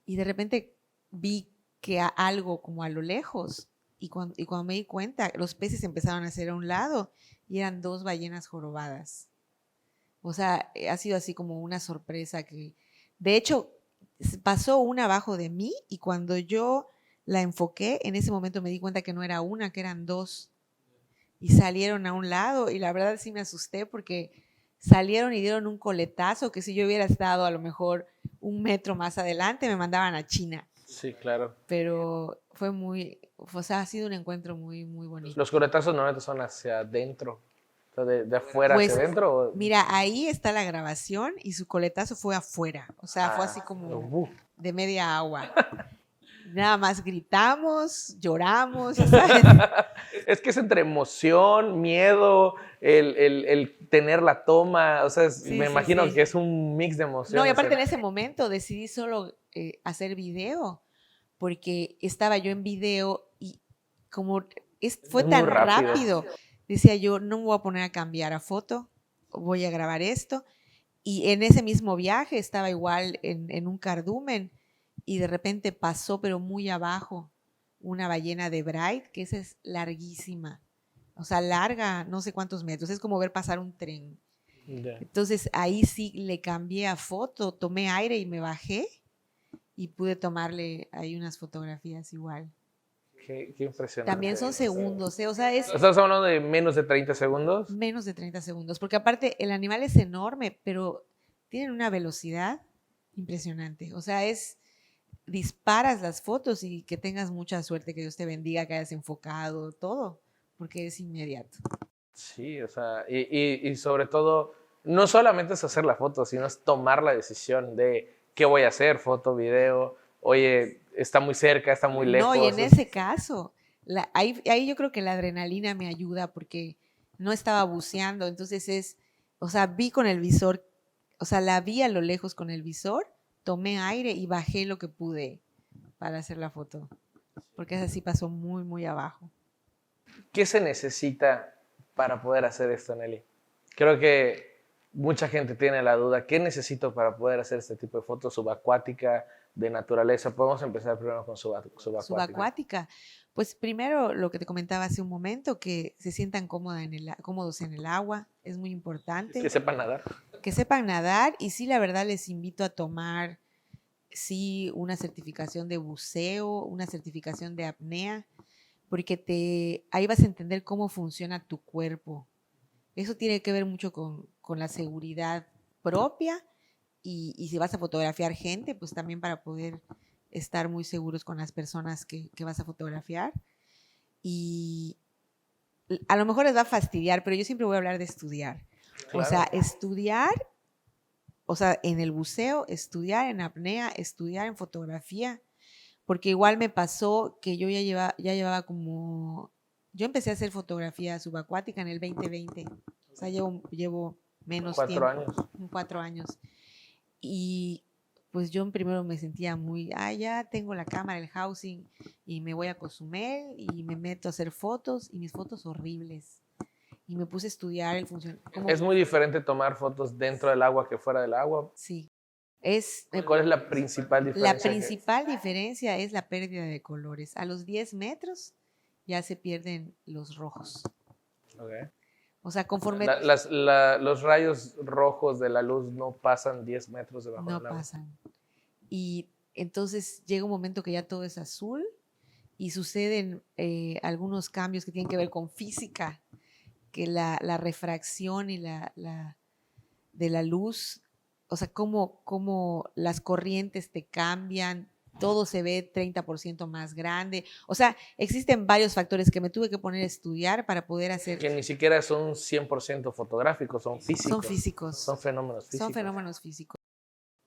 Y de repente vi que algo como a lo lejos y cuando me di cuenta, los peces empezaron a hacer a un lado y eran 2 ballenas jorobadas. O sea, ha sido así como una sorpresa que, de hecho, pasó una abajo de mí y cuando yo la enfoqué, en ese momento me di cuenta que no era una, que eran 2. Y salieron a un lado y la verdad sí me asusté porque salieron y dieron un coletazo que si yo hubiera estado a lo mejor 1 metro más adelante me mandaban a China. Sí, claro. Pero fue o sea, ha sido un encuentro muy, muy bonito. ¿Los coletazos normalmente son hacia adentro? O sea, de afuera hacia adentro. ¿O? Mira, ahí está la grabación y su coletazo fue afuera. O sea, fue así como de media agua. Nada más gritamos, lloramos. ¿Sabes? Es que es entre emoción, miedo, el tener la toma. O sea, me imagino que es un mix de emociones. No, y aparte en ese momento decidí solo hacer video, porque estaba yo en video y como fue tan rápido, decía yo, no me voy a poner a cambiar a foto, voy a grabar esto. Y en ese mismo viaje estaba igual en un cardumen y de repente pasó, pero muy abajo, una ballena de Bright, que esa es larguísima. O sea, larga, no sé cuántos metros. Es como ver pasar un tren. Yeah. Entonces ahí sí le cambié a foto, tomé aire y me bajé y pude tomarle ahí unas fotografías igual. Qué impresionante. También son segundos, ¿eh? O sea, ¿Estás hablando de menos de 30 segundos? Menos de 30 segundos, porque aparte el animal es enorme, pero tienen una velocidad impresionante. O sea, disparas las fotos y que tengas mucha suerte, que Dios te bendiga, que hayas enfocado, todo, porque es inmediato. Sí, o sea, y sobre todo, no solamente es hacer la foto, sino es tomar la decisión de qué voy a hacer, foto, video, oye, está muy cerca, está muy lejos. No, y en ese caso, ahí yo creo que la adrenalina me ayuda porque no estaba buceando, entonces o sea, vi con el visor, o sea, la vi a lo lejos con el visor, tomé aire y bajé lo que pude para hacer la foto, porque esa sí pasó muy, muy abajo. ¿qué se necesita para poder hacer esto, Nelly? Creo que mucha gente tiene la duda, ¿qué necesito para poder hacer este tipo de fotos subacuática, de naturaleza? Podemos empezar primero con subacuática. Subacuática. Pues primero lo que te comentaba hace un momento, que se sientan cómodos en el agua, es muy importante. Que sepan nadar. Que sepan nadar, y sí, la verdad les invito a tomar, sí, una certificación de buceo, una certificación de apnea, porque ahí vas a entender cómo funciona tu cuerpo. Eso tiene que ver mucho con la seguridad propia, y si vas a fotografiar gente, pues también para poder estar muy seguros con las personas que vas a fotografiar. Y a lo mejor les va a fastidiar, pero yo siempre voy a hablar de estudiar. Claro. O sea, estudiar, o sea, en el buceo, estudiar en apnea, estudiar en fotografía, porque igual me pasó que yo ya llevaba como, yo empecé a hacer fotografía subacuática en el 2020, o sea, llevo menos 4 tiempo. años. 4 años. Y pues yo primero me sentía muy, ya tengo la cámara, el housing, y me voy a Cozumel y me meto a hacer fotos, y mis fotos horribles. Y me puse a estudiar el funcionamiento. Es muy diferente tomar fotos dentro del agua que fuera del agua. Sí. ¿Cuál es la principal diferencia? La principal diferencia es la pérdida de colores. A los 10 metros ya se pierden los rojos. Okay. O sea, conforme... los rayos rojos de la luz no pasan 10 metros debajo del agua. No pasan. Y entonces llega un momento que ya todo es azul, y suceden algunos cambios que tienen que ver con física, que la refracción y de la luz, o sea, cómo las corrientes te cambian, todo se ve 30% más grande. O sea, existen varios factores que me tuve que poner a estudiar para poder hacer. Que ni siquiera son 100% fotográficos, son físicos. Son físicos. Son fenómenos físicos. Son fenómenos físicos.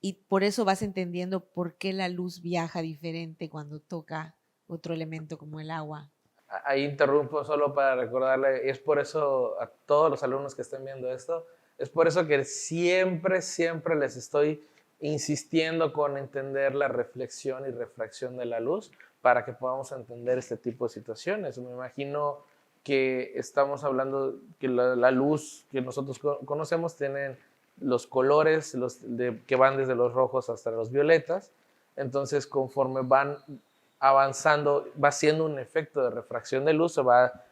Y por eso vas entendiendo por qué la luz viaja diferente cuando toca otro elemento como el agua. Ahí interrumpo solo para recordarle, y es por eso a todos los alumnos que estén viendo esto, es por eso que siempre les estoy insistiendo con entender la reflexión y refracción de la luz para que podamos entender este tipo de situaciones. Me imagino que estamos hablando que la luz que nosotros conocemos tienen los colores que van desde los rojos hasta los violetas. Entonces, conforme van avanzando, va siendo un efecto de refracción de luz, se va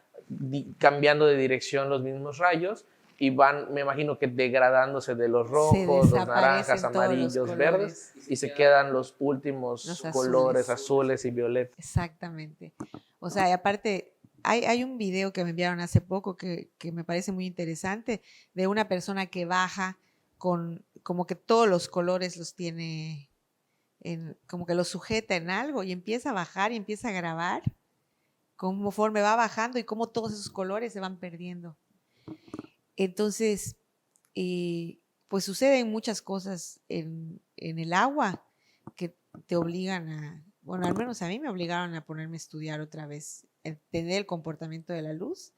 cambiando de dirección los mismos rayos y van, me imagino que degradándose de los rojos, los naranjas, amarillos, verdes, y se quedan los últimos colores azules y violetas. Exactamente. O sea, y aparte, hay un video que me enviaron hace poco que me parece muy interesante, de una persona que baja con como que todos los colores los tiene, como que los sujeta en algo, y empieza a bajar y empieza a grabar conforme va bajando y cómo todos esos colores se van perdiendo. Entonces, pues suceden muchas cosas en el agua que te obligan bueno, al menos a mí me obligaron a ponerme a estudiar otra vez, entender el comportamiento de la luz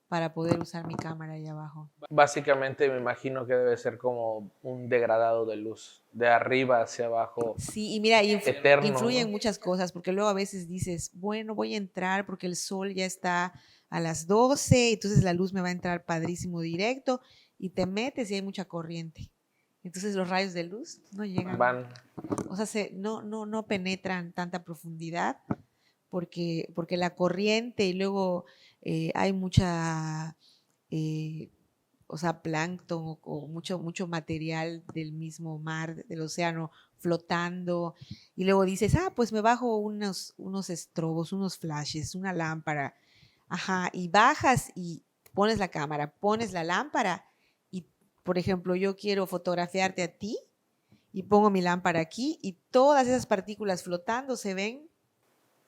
para poder usar mi cámara ahí abajo. Básicamente me imagino que debe ser como un degradado de luz, de arriba hacia abajo. Sí, y mira, eterno, influyen, ¿no? Muchas cosas, porque luego a veces dices, bueno, voy a entrar porque el sol ya está a las 12, entonces la luz me va a entrar padrísimo directo, y te metes y hay mucha corriente. Entonces los rayos de luz no llegan. O sea, no penetran tanta profundidad porque la corriente, y luego hay mucha, o sea, plancton o mucho material del mismo mar, del océano, flotando, y luego dices, pues me bajo unos estrobos, unos flashes, una lámpara, y bajas y pones la cámara, pones la lámpara, y por ejemplo, yo quiero fotografiarte a ti, y pongo mi lámpara aquí, y todas esas partículas flotando se ven,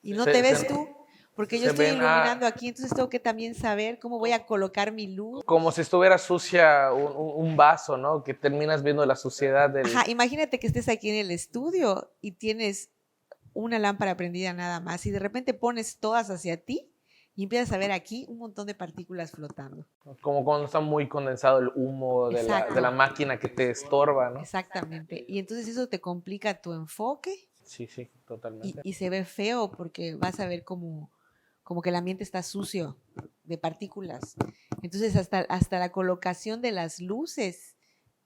y no te ves tú, porque yo estoy iluminando aquí, entonces tengo que también saber cómo voy a colocar mi luz. Como si estuviera sucia un vaso, ¿no? Que terminas viendo la suciedad del... Imagínate que estés aquí en el estudio y tienes una lámpara prendida nada más, y de repente pones todas hacia ti y empiezas a ver aquí un montón de partículas flotando. Como cuando está muy condensado el humo de la máquina que te estorba, ¿no? Exactamente. Y entonces eso te complica tu enfoque. Sí, totalmente. Y se ve feo porque vas a ver como como que el ambiente está sucio de partículas. Entonces hasta la colocación de las luces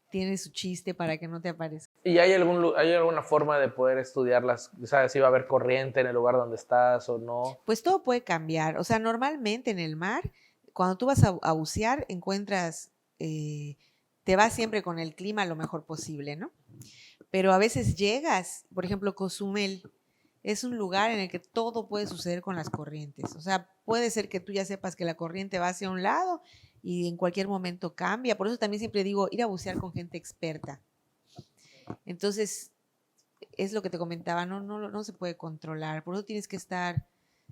tiene su chiste para que no te aparezca. ¿Y hay alguna forma de poder estudiarlas? ¿Sabes si va a haber corriente en el lugar donde estás o no? Pues todo puede cambiar. O sea, normalmente en el mar, cuando tú vas a bucear, encuentras, te vas siempre con el clima lo mejor posible, ¿no? Pero a veces llegas, por ejemplo, Cozumel es un lugar en el que todo puede suceder con las corrientes. O sea, puede ser que tú ya sepas que la corriente va hacia un lado y en cualquier momento cambia. Por eso también siempre digo, ir a bucear con gente experta. Entonces, es lo que te comentaba, no se puede controlar. Por eso tienes que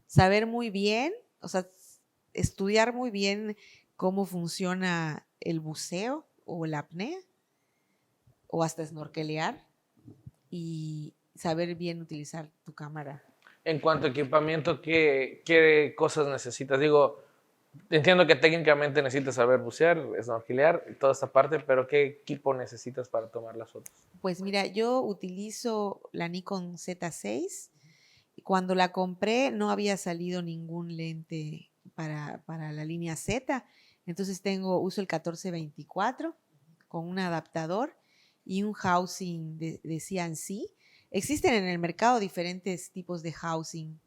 saber muy bien, o sea, estudiar muy bien cómo funciona el buceo o la apnea, o hasta snorkelear, y saber bien utilizar tu cámara. En cuanto a equipamiento, ¿qué cosas necesitas? Digo, entiendo que técnicamente necesitas saber bucear, snorkelear, toda esta parte, pero ¿qué equipo necesitas para tomar las fotos? Pues mira, yo utilizo la Nikon Z6. Cuando la compré no había salido ningún lente para la línea Z, entonces uso el 14-24 con un adaptador y un housing de CNC. Existen en el mercado diferentes tipos de housing,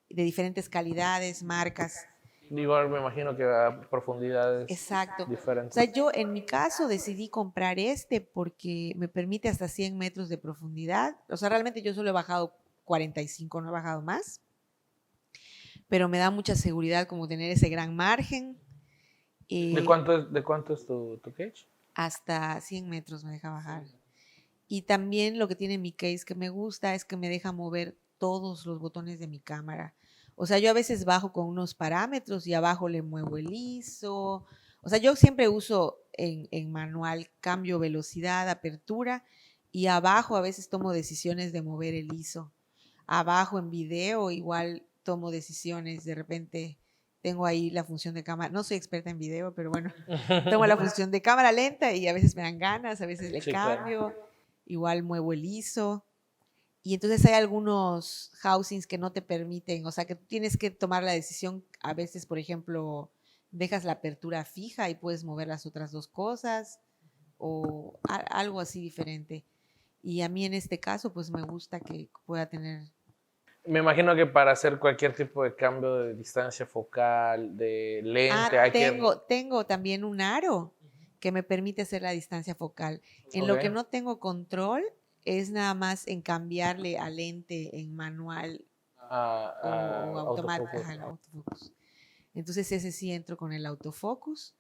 de diferentes calidades, marcas. Igual me imagino que a profundidades diferentes. O sea, yo en mi caso decidí comprar porque me permite hasta 100 metros de profundidad. O sea, realmente yo solo he bajado 45, no he bajado más. Pero me da mucha seguridad como tener ese gran margen. ¿De cuánto es tu cage? Hasta 100 metros me deja bajar. Y también lo que tiene mi case que me gusta es que me deja mover todos los botones de mi cámara. O sea, yo a veces bajo con unos parámetros y abajo le muevo el ISO. O sea, yo siempre uso en manual cambio velocidad, apertura, y abajo a veces tomo decisiones de mover el ISO. Abajo en video igual tomo decisiones, de repente tengo ahí la función de cámara, no soy experta en video, pero bueno, tomo la función de cámara lenta y a veces me dan ganas, a veces le cambio, igual muevo el ISO. Y entonces hay algunos housings que no te permiten, o sea, que tú tienes que tomar la decisión, a veces, por ejemplo, dejas la apertura fija y puedes mover las otras dos cosas o algo así diferente. Y a mí en este caso, pues me gusta que pueda tener... Me imagino que para hacer cualquier tipo de cambio de distancia focal, de lente, tengo también un aro que me permite hacer la distancia focal. En lo que no tengo control es nada más en cambiarle a lente en manual o automático, el autofocus. Entonces ese sí entro con el autofocus.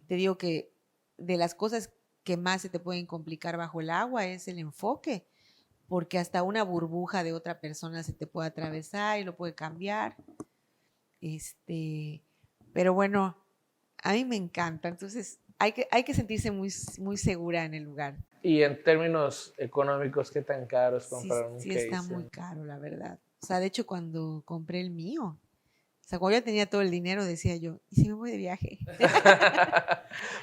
Te digo que de las cosas que más se te pueden complicar bajo el agua es el enfoque, porque hasta una burbuja de otra persona se te puede atravesar y lo puede cambiar. Pero bueno, a mí me encanta, entonces hay que sentirse muy, muy segura en el lugar. Y en términos económicos, ¿qué tan caro es comprar un case? Sí, está muy caro, la verdad. O sea, de hecho, cuando compré el mío, o sea, cuando yo tenía todo el dinero, decía yo, ¿y si me voy de viaje?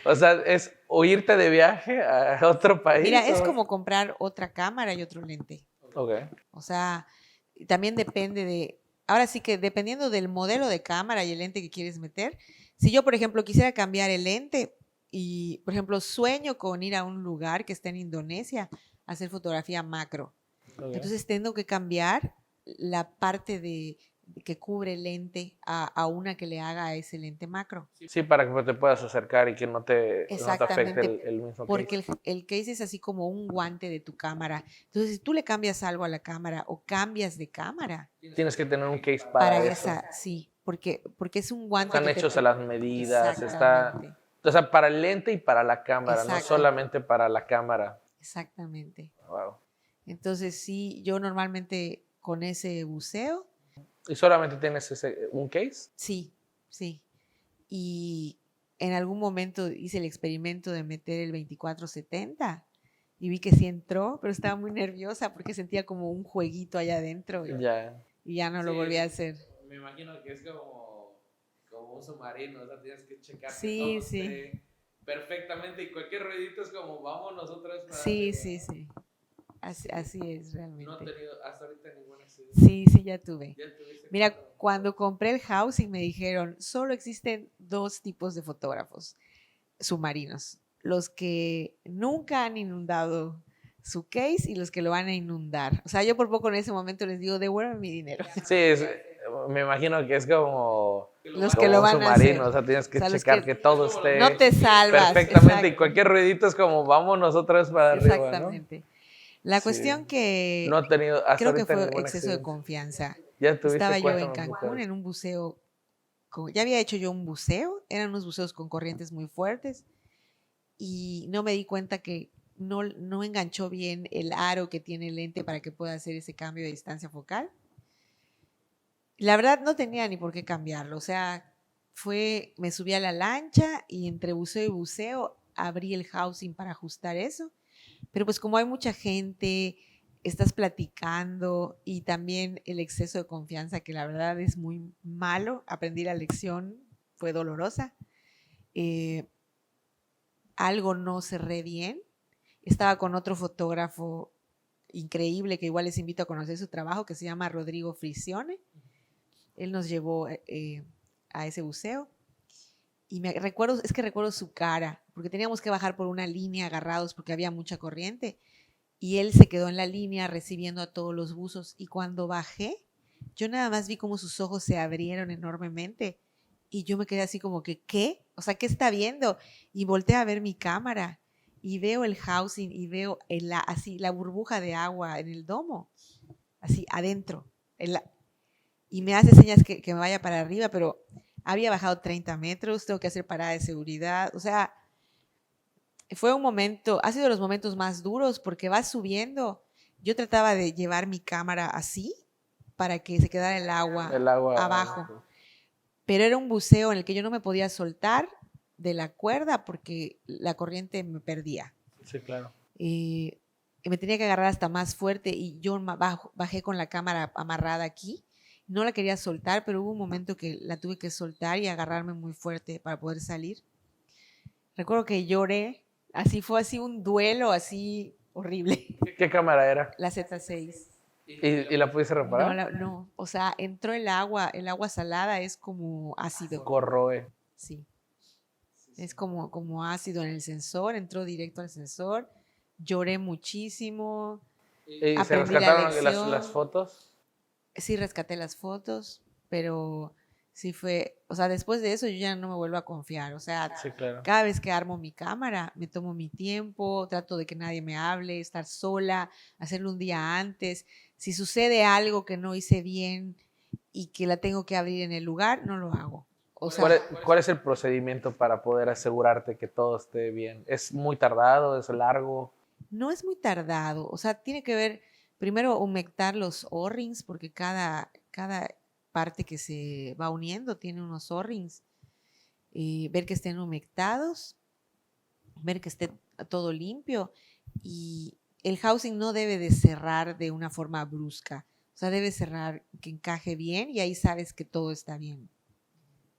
O sea, es o irte de viaje a otro país. Mira, es como comprar otra cámara y otro lente. Okay. O sea, también depende ahora sí que dependiendo del modelo de cámara y el lente que quieres meter, si yo, por ejemplo, quisiera cambiar el lente y, por ejemplo, sueño con ir a un lugar que está en Indonesia a hacer fotografía macro. Okay. Entonces tengo que cambiar la parte que cubre el lente a una que le haga a ese lente macro. Sí, para que te puedas acercar y que no te afecte el mismo porque case. Porque el case es así como un guante de tu cámara. Entonces, si tú le cambias algo a la cámara o cambias de cámara... Tienes que tener un case para eso. Sí, porque es un guante. Están hechos a las medidas, o sea, para el lente y para la cámara, no solamente para la cámara. Exactamente. Wow. Entonces, sí, yo normalmente con ese buceo... ¿Y solamente tienes un case? Sí, sí. Y en algún momento hice el experimento de meter el 24-70 y vi que sí entró, pero estaba muy nerviosa porque sentía como un jueguito allá adentro y ya no lo volví a hacer. Me imagino que es como un submarino, o sea, tienes que checar que todo esté perfectamente y cualquier ruidito es como vamos nosotros. Sí. Así es realmente. No he tenido hasta ahorita ningún accidente. Sí, ya tuve. Mira, cuando compré el housing me dijeron, solo existen 2 tipos de fotógrafos submarinos. Los que nunca han inundado su case y los que lo van a inundar. O sea, yo por poco en ese momento les digo, devuelvan mi dinero. Sí, me imagino que es como, Los que como lo un van a hacer. submarino, o sea, tienes que O sea, los checar que todo esté no te salvas. perfectamente y Exacto. cualquier ruidito es como, vámonos otra vez para arriba, ¿no? Exactamente. La Sí. cuestión que No he tenido hasta creo que ahorita fue ningún exceso de accidente. confianza. Ya tuviste, Estaba yo en cuéntame un poco Cancún de en eso. un buceo. Ya había hecho yo un buceo, eran unos buceos con corrientes muy fuertes y no me di cuenta que no enganchó bien el aro que tiene el lente para que pueda hacer ese cambio de distancia focal. La verdad no tenía ni por qué cambiarlo, o sea, me subí a la lancha y entre buceo y buceo abrí el housing para ajustar eso, pero pues como hay mucha gente, estás platicando y también el exceso de confianza que la verdad es muy malo, aprendí la lección, fue dolorosa. Algo no cerré bien. Estaba con otro fotógrafo increíble que igual les invito a conocer su trabajo, que se llama Rodrigo Frisione. Él nos llevó a ese buceo y recuerdo su cara, porque teníamos que bajar por una línea agarrados porque había mucha corriente y él se quedó en la línea recibiendo a todos los buzos y cuando bajé, yo nada más vi como sus ojos se abrieron enormemente y yo me quedé así como que, ¿qué? O sea, ¿qué está viendo? Y volteé a ver mi cámara y veo el housing y veo así la burbuja de agua en el domo, así adentro. Y me hace señas que me vaya para arriba, pero había bajado 30 metros, tengo que hacer parada de seguridad. O sea, fue un momento, ha sido de los momentos más duros porque vas subiendo. Yo trataba de llevar mi cámara así para que se quedara el agua abajo. Pero era un buceo en el que yo no me podía soltar de la cuerda porque la corriente me perdía. Sí, claro. Y me tenía que agarrar hasta más fuerte y yo bajé con la cámara amarrada aquí. No la quería soltar, pero hubo un momento que la tuve que soltar y agarrarme muy fuerte para poder salir. Recuerdo que lloré, fue así un duelo así horrible. ¿Qué cámara era? La Z6. ¿Y la pudiste reparar? No, o sea, entró el agua salada es como ácido. Corroe. Sí. Es como ácido en el sensor, entró directo al sensor. Lloré muchísimo. ¿Y se rescataron las fotos? Sí, rescaté las fotos, pero sí o sea, después de eso yo ya no me vuelvo a confiar. O sea, sí, claro. Cada vez que armo mi cámara, me tomo mi tiempo, trato de que nadie me hable, estar sola, hacerlo un día antes. Si sucede algo que no hice bien y que la tengo que abrir en el lugar, no lo hago. O sea, ¿Cuál es el procedimiento para poder asegurarte que todo esté bien? ¿Es muy tardado? ¿Es largo? No es muy tardado. O sea, tiene que ver, primero, humectar los O-rings, porque cada parte que se va uniendo tiene unos O-rings. Ver que estén humectados, ver que esté todo limpio. Y el housing no debe de cerrar de una forma brusca. O sea, debe cerrar que encaje bien y ahí sabes que todo está bien.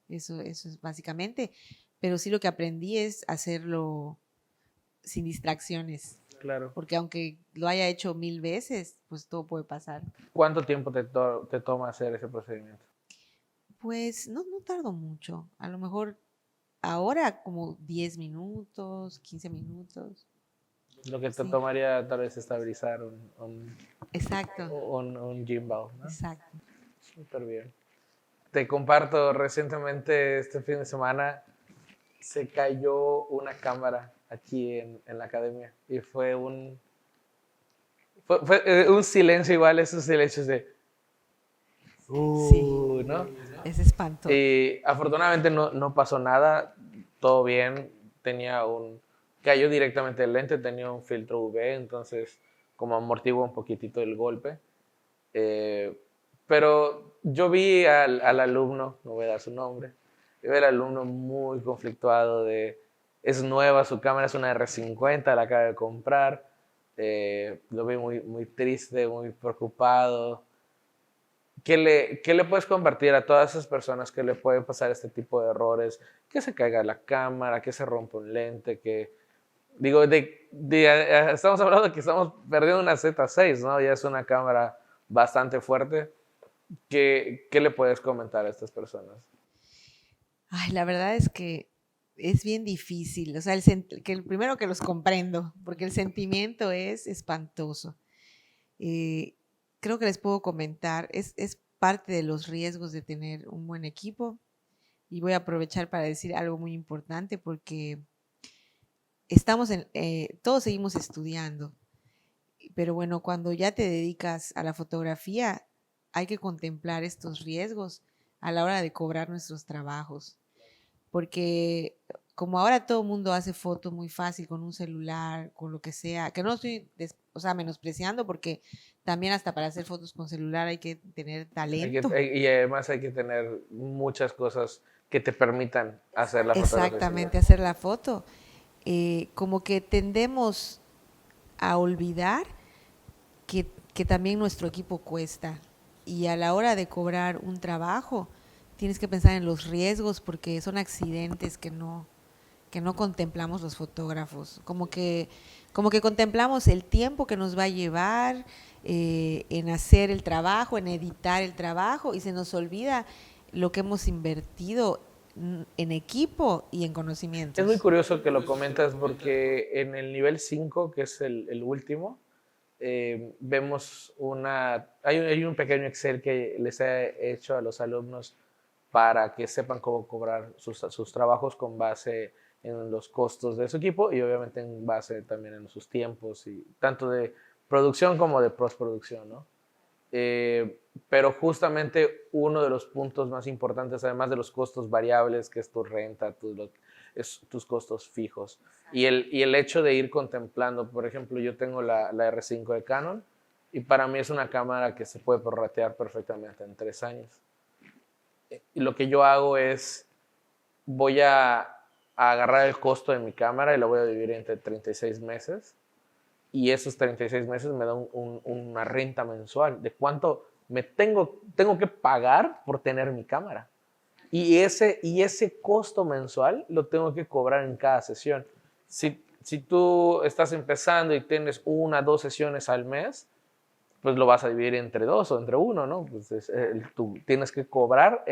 Eso es básicamente. Pero sí lo que aprendí es hacerlo sin distracciones. Claro. Porque aunque lo haya hecho 1000 veces, pues todo puede pasar. ¿Cuánto tiempo te toma hacer ese procedimiento? Pues no tardo mucho. A lo mejor ahora como 10 minutos, 15 minutos. Lo que te tomaría tal vez estabilizar Exacto. un gimbal, ¿no? Exacto. Súper bien. Te comparto, recientemente este fin de semana se cayó una cámara aquí en la academia y fue un silencio igual, esos silencios de sí, ¿no? Es espantoso. Y afortunadamente no pasó nada, todo bien, cayó directamente el lente, tenía un filtro UV, entonces como amortigua un poquitito el golpe. Pero yo vi al alumno, no voy a dar su nombre, yo vi al alumno muy conflictuado es nueva, su cámara es una R50, la acaba de comprar, lo vi muy triste, muy preocupado. ¿Qué le puedes compartir a todas esas personas que le pueden pasar este tipo de errores? Que se caiga la cámara, que se rompa un lente, estamos hablando de que estamos perdiendo una Z6, ¿no? Ya es una cámara bastante fuerte. ¿Qué le puedes comentar a estas personas? Ay, la verdad es que es bien difícil. O sea, primero que los comprendo, porque el sentimiento es espantoso. Eh, Creo que les puedo comentar, es parte de los riesgos de tener un buen equipo. Y voy a aprovechar para decir algo muy importante porque todos seguimos estudiando, pero bueno, cuando ya te dedicas a la fotografía, hay que contemplar estos riesgos a la hora de cobrar nuestros trabajos, porque como ahora todo el mundo hace fotos muy fácil con un celular, con lo que sea, que no estoy, o sea, menospreciando, porque también hasta para hacer fotos con celular hay que tener talento. Y además hay que tener muchas cosas que te permitan hacer la fotografía. Exactamente, hacer la foto. Como que tendemos a olvidar que también nuestro equipo cuesta. Y a la hora de cobrar un trabajo, tienes que pensar en los riesgos porque son accidentes que no contemplamos los fotógrafos. Como que contemplamos el tiempo que nos va a llevar en hacer el trabajo, en editar el trabajo, y se nos olvida lo que hemos invertido en equipo y en conocimientos. Es muy curioso que lo comentas porque en el nivel 5, que es el último, vemos hay un pequeño Excel que les he hecho a los alumnos para que sepan cómo cobrar sus trabajos con base en los costos de su equipo y obviamente en base también en sus tiempos, y tanto de producción como de postproducción, ¿no? Pero justamente uno de los puntos más importantes, además de los costos variables, que es tu renta, tus costos fijos, y el hecho de ir contemplando, por ejemplo, yo tengo la R5 de Canon, y para mí es una cámara que se puede prorratear perfectamente en 3 años. Y lo que yo hago es, voy a agarrar el costo de mi cámara y lo voy a dividir entre 36 meses, y esos 36 meses me dan una renta mensual de cuánto tengo que pagar por tener mi cámara. Y ese costo mensual lo tengo que cobrar en cada sesión. Si tú estás empezando y tienes 1 o 2 sesiones al mes, pues lo vas a dividir entre 2 o entre 1, ¿no? Pues tú tienes que cobrar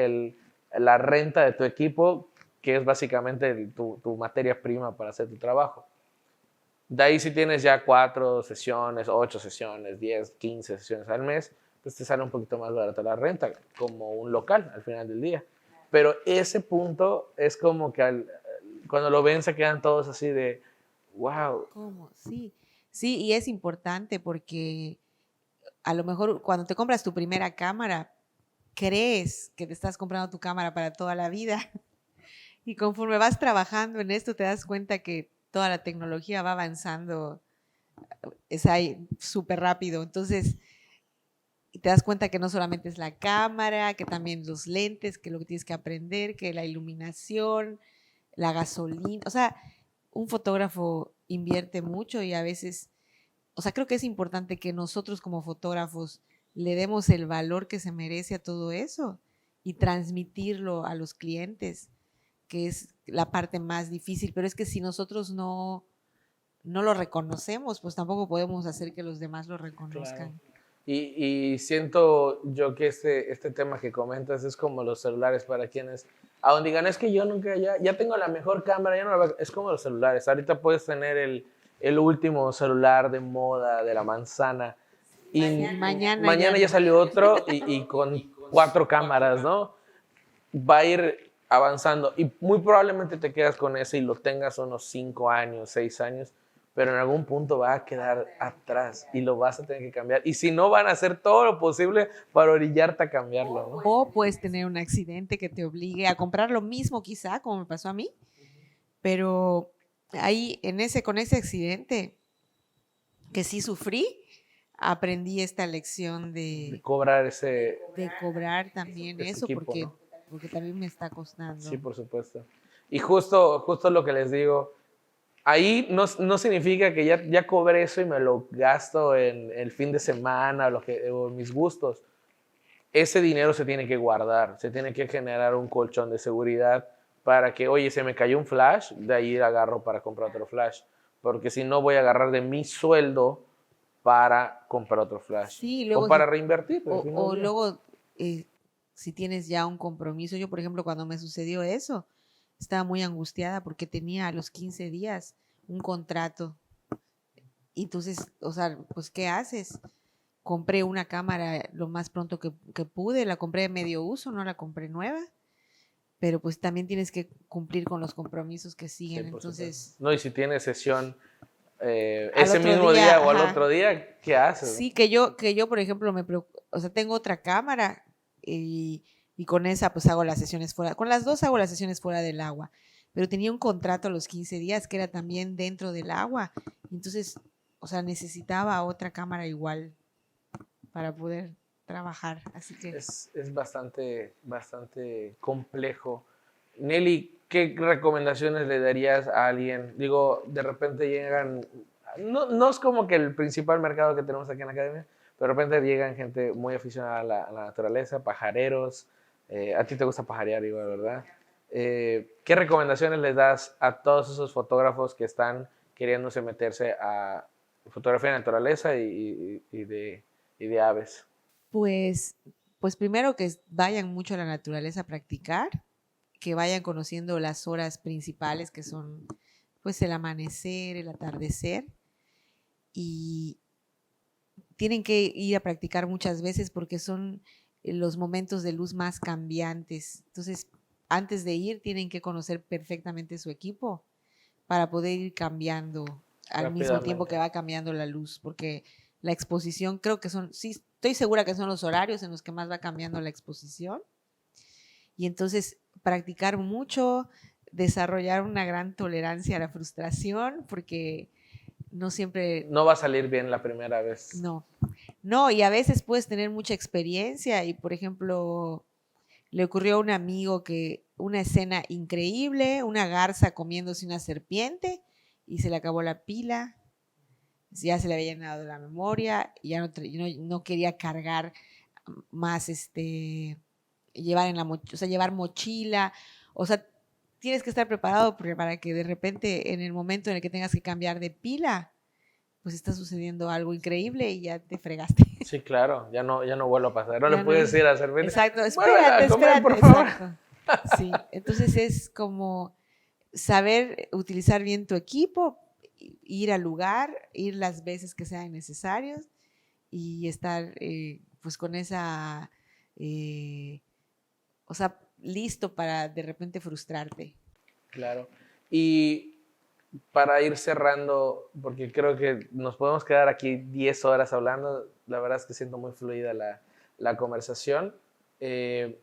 la renta de tu equipo, que es básicamente tu materia prima para hacer tu trabajo. De ahí si tienes ya 4 sesiones, 8 sesiones, 10, 15 sesiones al mes, pues te sale un poquito más barata la renta, como un local al final del día. Pero ese punto es como que cuando lo ven se quedan todos así de, wow. ¿Cómo? Sí, sí, y es importante porque a lo mejor cuando te compras tu primera cámara, crees que te estás comprando tu cámara para toda la vida. Y conforme vas trabajando en esto, te das cuenta que toda la tecnología va avanzando es ahí súper rápido. Entonces, te das cuenta que no solamente es la cámara, que también los lentes, que lo que tienes que aprender, que la iluminación, la gasolina. O sea, un fotógrafo invierte mucho y a veces, o sea, creo que es importante que nosotros como fotógrafos le demos el valor que se merece a todo eso y transmitirlo a los clientes, que es la parte más difícil. Pero es que si nosotros no lo reconocemos, pues tampoco podemos hacer que los demás lo reconozcan. Claro. Y siento yo que este tema que comentas es como los celulares para quienes, aún digan, es que yo nunca, ya tengo la mejor cámara, es como los celulares. Ahorita puedes tener el último celular de moda, de la manzana, y mañana ya salió otro y con 4 cámaras, ¿no? Va a ir avanzando y muy probablemente te quedas con ese y lo tengas unos 5 años, 6 años, pero en algún punto va a quedar atrás y lo vas a tener que cambiar. Y si no, van a hacer todo lo posible para orillarte a cambiarlo, ¿no? O puedes tener un accidente que te obligue a comprar lo mismo quizá, como me pasó a mí, pero ahí con ese accidente que sí sufrí, aprendí esta lección De cobrar de cobrar también ese eso, equipo, ¿no? porque también me está costando. Sí, por supuesto. Y justo lo que les digo, ahí no significa que ya cobré eso y me lo gasto en el fin de semana o mis gustos. Ese dinero se tiene que guardar, se tiene que generar un colchón de seguridad para que, oye, se me cayó un flash, de ahí agarro para comprar otro flash. Porque si no, voy a agarrar de mi sueldo para comprar otro flash. Sí, o para reinvertir. o luego si tienes ya un compromiso. Yo, por ejemplo, cuando me sucedió eso, estaba muy angustiada porque tenía a los 15 días un contrato. Y entonces, o sea, pues, ¿qué haces? Compré una cámara lo más pronto que pude, la compré de medio uso, no la compré nueva, pero pues también tienes que cumplir con los compromisos que Sí, siguen. por supuesto. Entonces, No, y si tienes sesión al ese otro mismo día, día o al ajá, otro día, ¿qué haces? sí, que yo, por ejemplo, o sea, tengo otra cámara y con esa pues hago las sesiones fuera, con las dos hago las sesiones fuera del agua, pero tenía un contrato a los 15 días que era también dentro del agua, entonces, o sea, necesitaba otra cámara igual para poder trabajar, así que... Es bastante, bastante complejo. Nelly, ¿qué recomendaciones le darías a alguien? Digo, de repente llegan, no es como que el principal mercado que tenemos aquí en la academia, pero de repente llegan gente muy aficionada a la naturaleza, pajareros, a ti te gusta pajarear igual, ¿verdad? ¿Qué recomendaciones les das a todos esos fotógrafos que están queriéndose meterse a fotografía de naturaleza y de aves? Pues, pues primero que vayan mucho a la naturaleza a practicar, que vayan conociendo las horas principales que son pues el amanecer, el atardecer y tienen que ir a practicar muchas veces porque son los momentos de luz más cambiantes. Entonces, antes de ir tienen que conocer perfectamente su equipo para poder ir cambiando al mismo tiempo que Rápidamente. va cambiando la luz, porque la exposición creo que son, sí, estoy segura que son los horarios en los que más va cambiando la exposición. Y entonces practicar mucho, desarrollar una gran tolerancia a la frustración, porque no siempre, No va a salir bien la primera vez. no, no, y a veces puedes tener mucha experiencia y, por ejemplo, le ocurrió a un amigo que una escena increíble, una garza comiéndose una serpiente y se le acabó la pila, ya se le había llenado la memoria, y ya no quería cargar más, llevar o sea, llevar mochila, o sea, tienes que estar preparado para que de repente en el momento en el que tengas que cambiar de pila, pues está sucediendo algo increíble y ya te fregaste. Sí, claro, ya no vuelvo a pasar. No le Ya no puedes es. decir a servirle, Exacto, muévela espérate, a comer, espérate, por favor. exacto. Sí, entonces es como saber utilizar bien tu equipo, ir al lugar, ir las veces que sean necesarios y estar pues con esa, o sea, listo para de repente frustrarte. Claro. Y para ir cerrando, porque creo que nos podemos quedar aquí 10 horas hablando, la verdad es que siento muy fluida la conversación. Eh,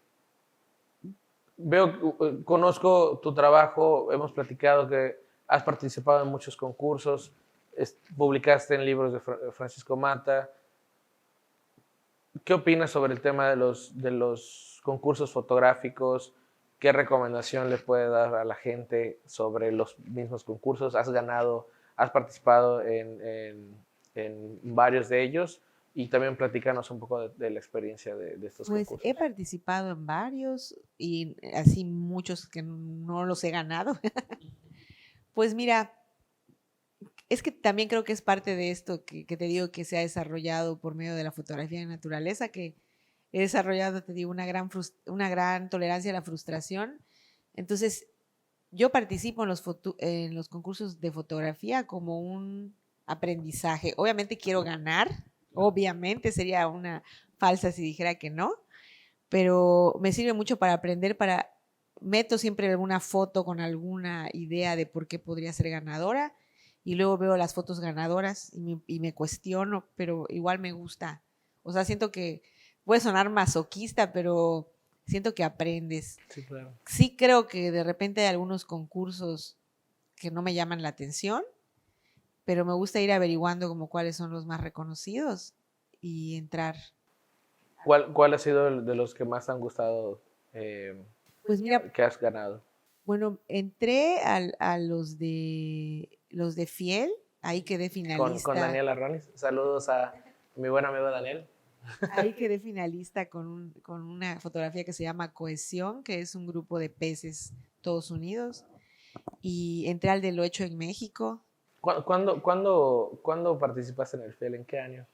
conozco tu trabajo, hemos platicado que has participado en muchos concursos, publicaste en libros de Francisco Mata. ¿Qué opinas sobre el tema de los concursos fotográficos? ¿Qué recomendación le puede dar a la gente sobre los mismos concursos? ¿Has ganado, has participado en varios de ellos? Y también platícanos un poco de la experiencia de estos Pues concursos. he participado en varios y así muchos que no los he ganado. Pues mira, es que también creo que es parte de esto que te digo que se ha desarrollado por medio de la fotografía de naturaleza, que he desarrollado, te digo, una gran tolerancia a la frustración. Entonces, yo participo en los concursos de fotografía como un aprendizaje. Obviamente quiero ganar, obviamente sería una falsa si dijera que no, pero me sirve mucho para aprender, meto siempre alguna foto con alguna idea de por qué podría ser ganadora y luego veo las fotos ganadoras y me cuestiono, pero igual me gusta. O sea, siento que puede sonar masoquista, pero siento que aprendes. Sí, claro. Sí creo que de repente hay algunos concursos que no me llaman la atención, pero me gusta ir averiguando como cuáles son los más reconocidos y entrar. ¿Cuál ha sido el de los que más te han gustado Pues mira, que has ganado? bueno, entré a los de Fiel, ahí quedé Con finalista. Daniel Arronis. Saludos a mi buen amigo Daniel. Ahí quedé finalista con una fotografía que se llama Cohesión, que es un grupo de peces todos unidos. Y entré al de Lo Hecho en México. ¿Cuándo participaste en el FIEL? ¿En qué año?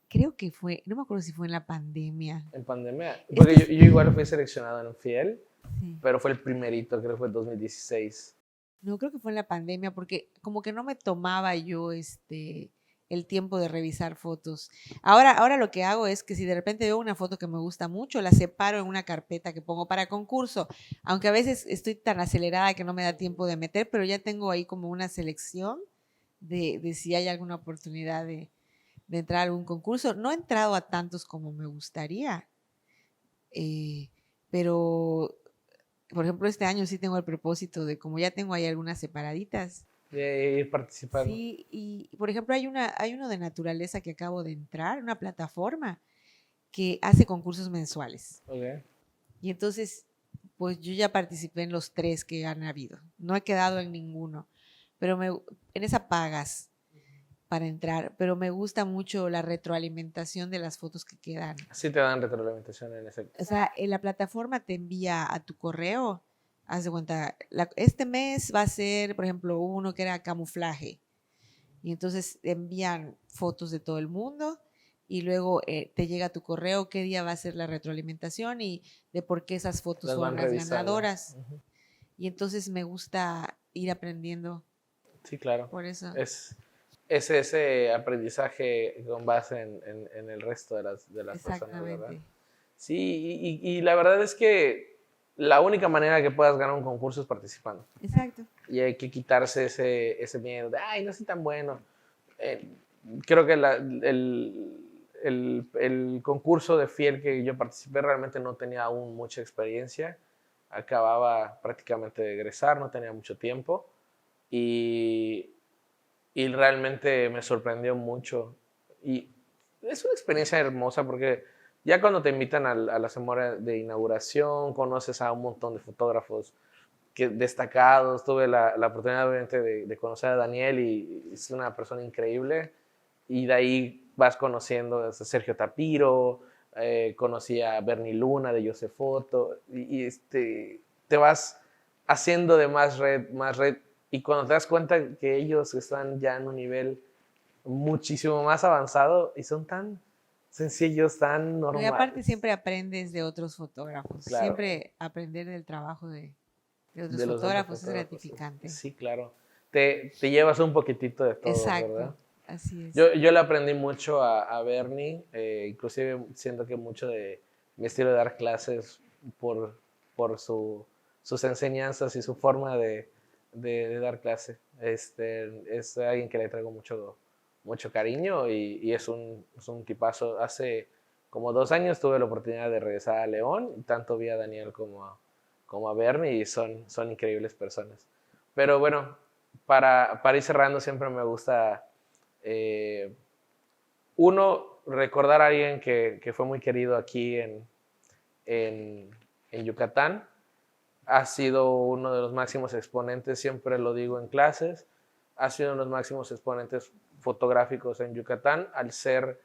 creo que fue, no me acuerdo si fue en la pandemia. En pandemia. Porque yo igual fui seleccionado en Fiel, Sí. pero fue el primerito, creo que fue 2016. No, creo que fue en la pandemia porque como que no me tomaba yo el tiempo de revisar fotos. Ahora lo que hago es que si de repente veo una foto que me gusta mucho, la separo en una carpeta que pongo para concurso, aunque a veces estoy tan acelerada que no me da tiempo de meter, pero ya tengo ahí como una selección de si hay alguna oportunidad de entrar a algún concurso. No he entrado a tantos como me gustaría, pero por ejemplo, este año sí tengo el propósito de, como ya tengo ahí algunas separaditas. De ir participando. Sí, y por ejemplo, hay uno de naturaleza que acabo de entrar, una plataforma que hace concursos mensuales. Okay. Y entonces, pues yo ya participé en los 3 que han habido. No he quedado en ninguno, pero en esa pagas para entrar, pero me gusta mucho la retroalimentación de las fotos que quedan. Sí te dan retroalimentación en ese. O sea, en la plataforma te envía a tu correo, haz de cuenta, este mes va a ser, por ejemplo, uno que era camuflaje. Y entonces te envían fotos de todo el mundo y luego te llega a tu correo qué día va a ser la retroalimentación y de por qué esas fotos Las fueron van las revisando. ganadoras. Y entonces me gusta ir aprendiendo Sí, claro. por eso. Es ese aprendizaje con base en el resto de las personas, ¿verdad? Exactamente. Sí, y la verdad es que la única manera que puedas ganar un concurso es participando. Exacto. Y hay que quitarse ese miedo de, ay, no soy tan bueno. Creo que el concurso de Fiel que yo participé realmente no tenía aún mucha experiencia. Acababa prácticamente de egresar, no tenía mucho tiempo. Y realmente me sorprendió mucho. Y es una experiencia hermosa porque ya cuando te invitan a la ceremonia de inauguración, conoces a un montón de fotógrafos destacados. Tuve la oportunidad obviamente de conocer a Daniel y es una persona increíble. Y de ahí vas conociendo a Sergio Tapiro, conocí a Bernie Luna de Josefoto y te vas haciendo de más red. Y cuando te das cuenta que ellos están ya en un nivel muchísimo más avanzado y son tan sencillos, tan No, y normales. aparte siempre aprendes de otros fotógrafos. Claro. Siempre aprender del trabajo de otros De los fotógrafos es fotógrafos. gratificante. Sí, claro. Te llevas un poquitito de todo, Exacto, ¿verdad? así es. Yo le aprendí mucho a Bernie, inclusive siento que mucho de mi estilo de dar clases por sus enseñanzas y su forma de dar clase. Es alguien que le traigo mucho cariño y es un tipazo. Hace como 2 años tuve la oportunidad de regresar a León, y tanto vi a Daniel como a Bernie y son increíbles personas. Pero bueno, para ir cerrando siempre me gusta... uno, recordar a alguien que fue muy querido aquí en Yucatán. Ha sido uno de los máximos exponentes, siempre lo digo en clases, ha sido uno de los máximos exponentes fotográficos en Yucatán al ser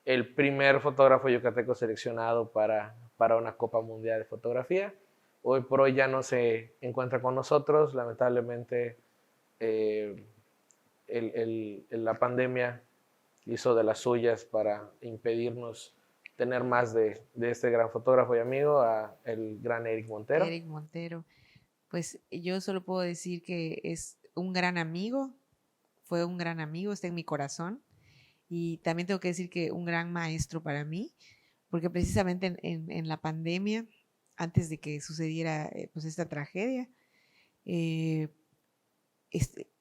el primer fotógrafo yucateco seleccionado para una Copa Mundial de Fotografía. Hoy por hoy ya no se encuentra con nosotros, lamentablemente la pandemia hizo de las suyas para impedirnos tener más de este gran fotógrafo y amigo, el gran Eric Montero. Eric Montero. Pues yo solo puedo decir que es un gran amigo, fue un gran amigo, está en mi corazón. Y también tengo que decir que un gran maestro para mí, porque precisamente en la pandemia, antes de que sucediera pues esta tragedia,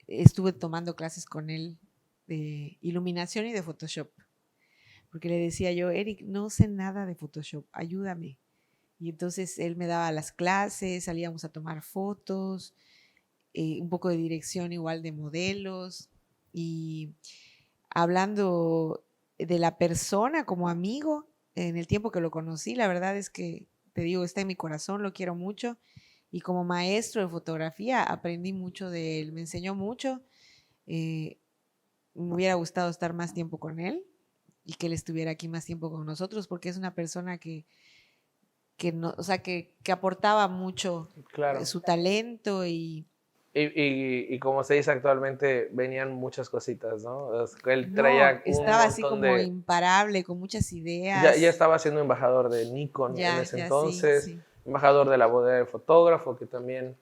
estuve tomando clases con él de iluminación y de Photoshop, porque le decía yo, Eric, no sé nada de Photoshop, ayúdame. Y entonces él me daba las clases, salíamos a tomar fotos, un poco de dirección igual de modelos y hablando de la persona como amigo, en el tiempo que lo conocí, la verdad es que, te digo, está en mi corazón, lo quiero mucho. Y como maestro de fotografía aprendí mucho de él, me enseñó mucho. Me hubiera gustado estar más tiempo con él y que él estuviera aquí más tiempo con nosotros, porque es una persona que no, o sea, que aportaba mucho Claro. su talento y Y como se dice actualmente, venían muchas cositas, ¿no? Él traía No, un estaba así montón como de... imparable, con muchas Ya ideas. estaba siendo embajador de Nikon en Ya, ese ya, sí, entonces, sí. embajador de la bodega del fotógrafo, que también,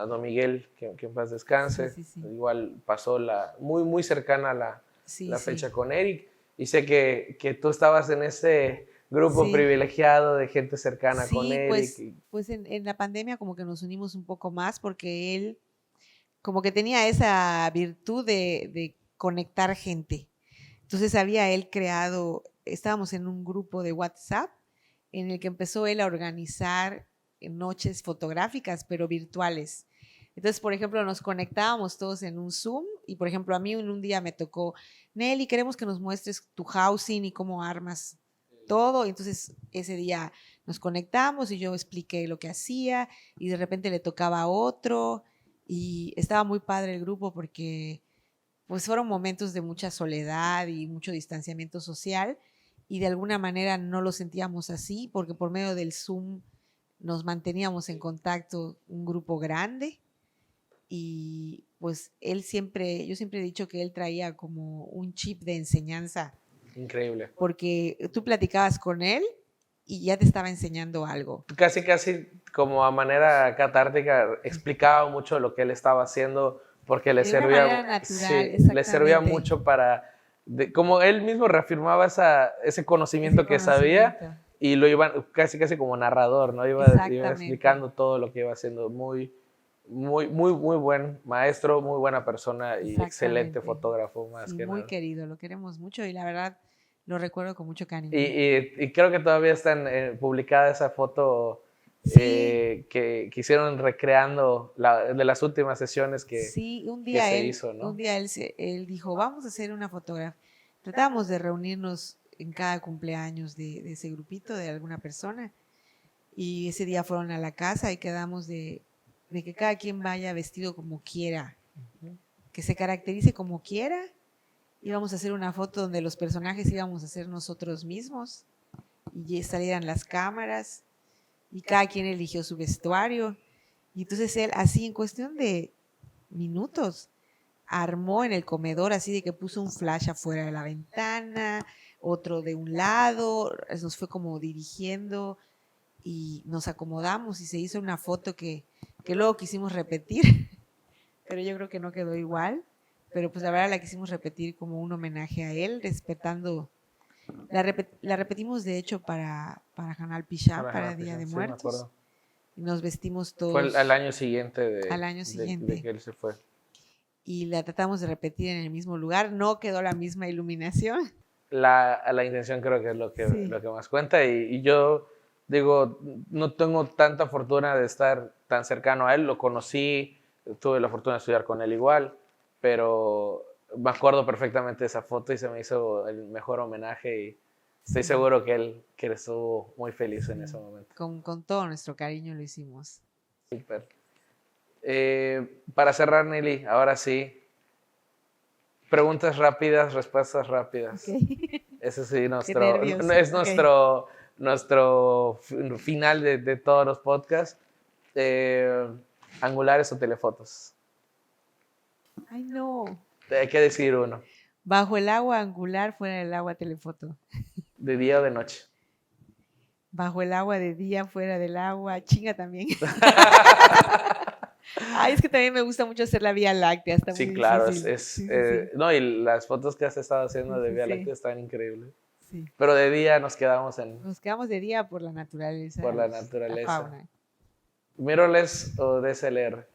don Miguel, que en paz Sí, descanse, sí, sí. igual pasó muy, muy cercana a Sí, la fecha sí. con Eric. Y sé que tú estabas en ese grupo Sí. privilegiado de gente cercana con Sí, Eric. pues en la pandemia como que nos unimos un poco más porque él como que tenía esa virtud de conectar gente. Entonces había él creado, estábamos en un grupo de WhatsApp en el que empezó él a organizar noches fotográficas, pero virtuales. Entonces, por ejemplo, nos conectábamos todos en un Zoom y, por ejemplo, a mí en un día me tocó, Nelly, queremos que nos muestres tu housing y cómo armas todo. Y entonces, ese día nos conectamos y yo expliqué lo que hacía y de repente le tocaba a otro y estaba muy padre el grupo porque pues fueron momentos de mucha soledad y mucho distanciamiento social y de alguna manera no lo sentíamos así porque por medio del Zoom nos manteníamos en contacto un grupo grande y pues él siempre, yo siempre he dicho que él traía como un chip de enseñanza Increíble. porque tú platicabas con él y ya te estaba enseñando algo. Casi, casi como a manera catártica, explicaba mucho lo que él estaba haciendo porque le De una manera servía, natural, sí, le servía exactamente. mucho para, como él mismo reafirmaba ese Ese conocimiento que sabía conocimiento. y lo iba casi, casi como narrador, ¿no? Iba Exactamente. explicando todo lo que iba haciendo. Muy buen maestro, muy buena persona y excelente Exactamente. fotógrafo más Sí, que muy nada. querido, lo queremos mucho y la verdad lo recuerdo con mucho Y, cariño. y creo que todavía está publicada esa foto Sí, que hicieron recreando de las últimas sesiones sí, que se hizo, un ¿no? día él dijo, vamos a hacer una fotografía. Tratamos de reunirnos en cada cumpleaños de ese grupito de alguna persona y ese día fueron a la casa y quedamos de que cada quien vaya vestido como quiera, que se caracterice como quiera. Íbamos a hacer una foto donde los personajes íbamos a ser nosotros mismos y salieran las cámaras y cada quien eligió su vestuario. Y entonces él, así en cuestión de minutos, armó en el comedor, así de que puso un flash afuera de la ventana, otro de un lado, nos fue como dirigiendo y nos acomodamos y se hizo una foto que luego quisimos repetir, pero yo creo que no quedó igual. Pero pues la verdad la quisimos repetir como un homenaje a él, respetando. La repetimos de hecho para Hanal Pichá, para Día de Sí, me Muertos. acuerdo. Y nos vestimos Fue al todos año siguiente al año de siguiente. que él se fue. Y la tratamos de repetir en el mismo lugar. No quedó la misma iluminación. La intención creo que es Sí, lo que más cuenta y yo digo, no tengo tanta fortuna de estar tan cercano a él, lo conocí, tuve la fortuna de estudiar con él igual, pero me acuerdo perfectamente de esa foto y se me hizo el mejor homenaje y estoy sí, seguro que él estuvo muy feliz en sí. ese momento. Con todo nuestro cariño lo hicimos. Súper. Para cerrar, Nelly, ahora sí, preguntas rápidas, respuestas Ok. rápidas. Ese sí, Qué nervios. es Ok. nuestro final de todos los podcasts. Eh, angulares o telefotos. Ay, no. Hay que decidir uno, Bajo el agua angular, fuera del agua telefoto. de día o de noche. Bajo el agua de día, fuera del agua. Chinga también. Ay, es que también me gusta mucho hacer la Vía Láctea. Está muy Sí, claro, difícil. Sí, sí, sí. no, y las fotos que has estado haciendo Sí, de sí, Vía Láctea sí. están increíbles. Sí. Pero de día nos quedamos Nos quedamos de día por la naturaleza, por la la naturaleza. fauna. ¿Mirrorless o DSLR?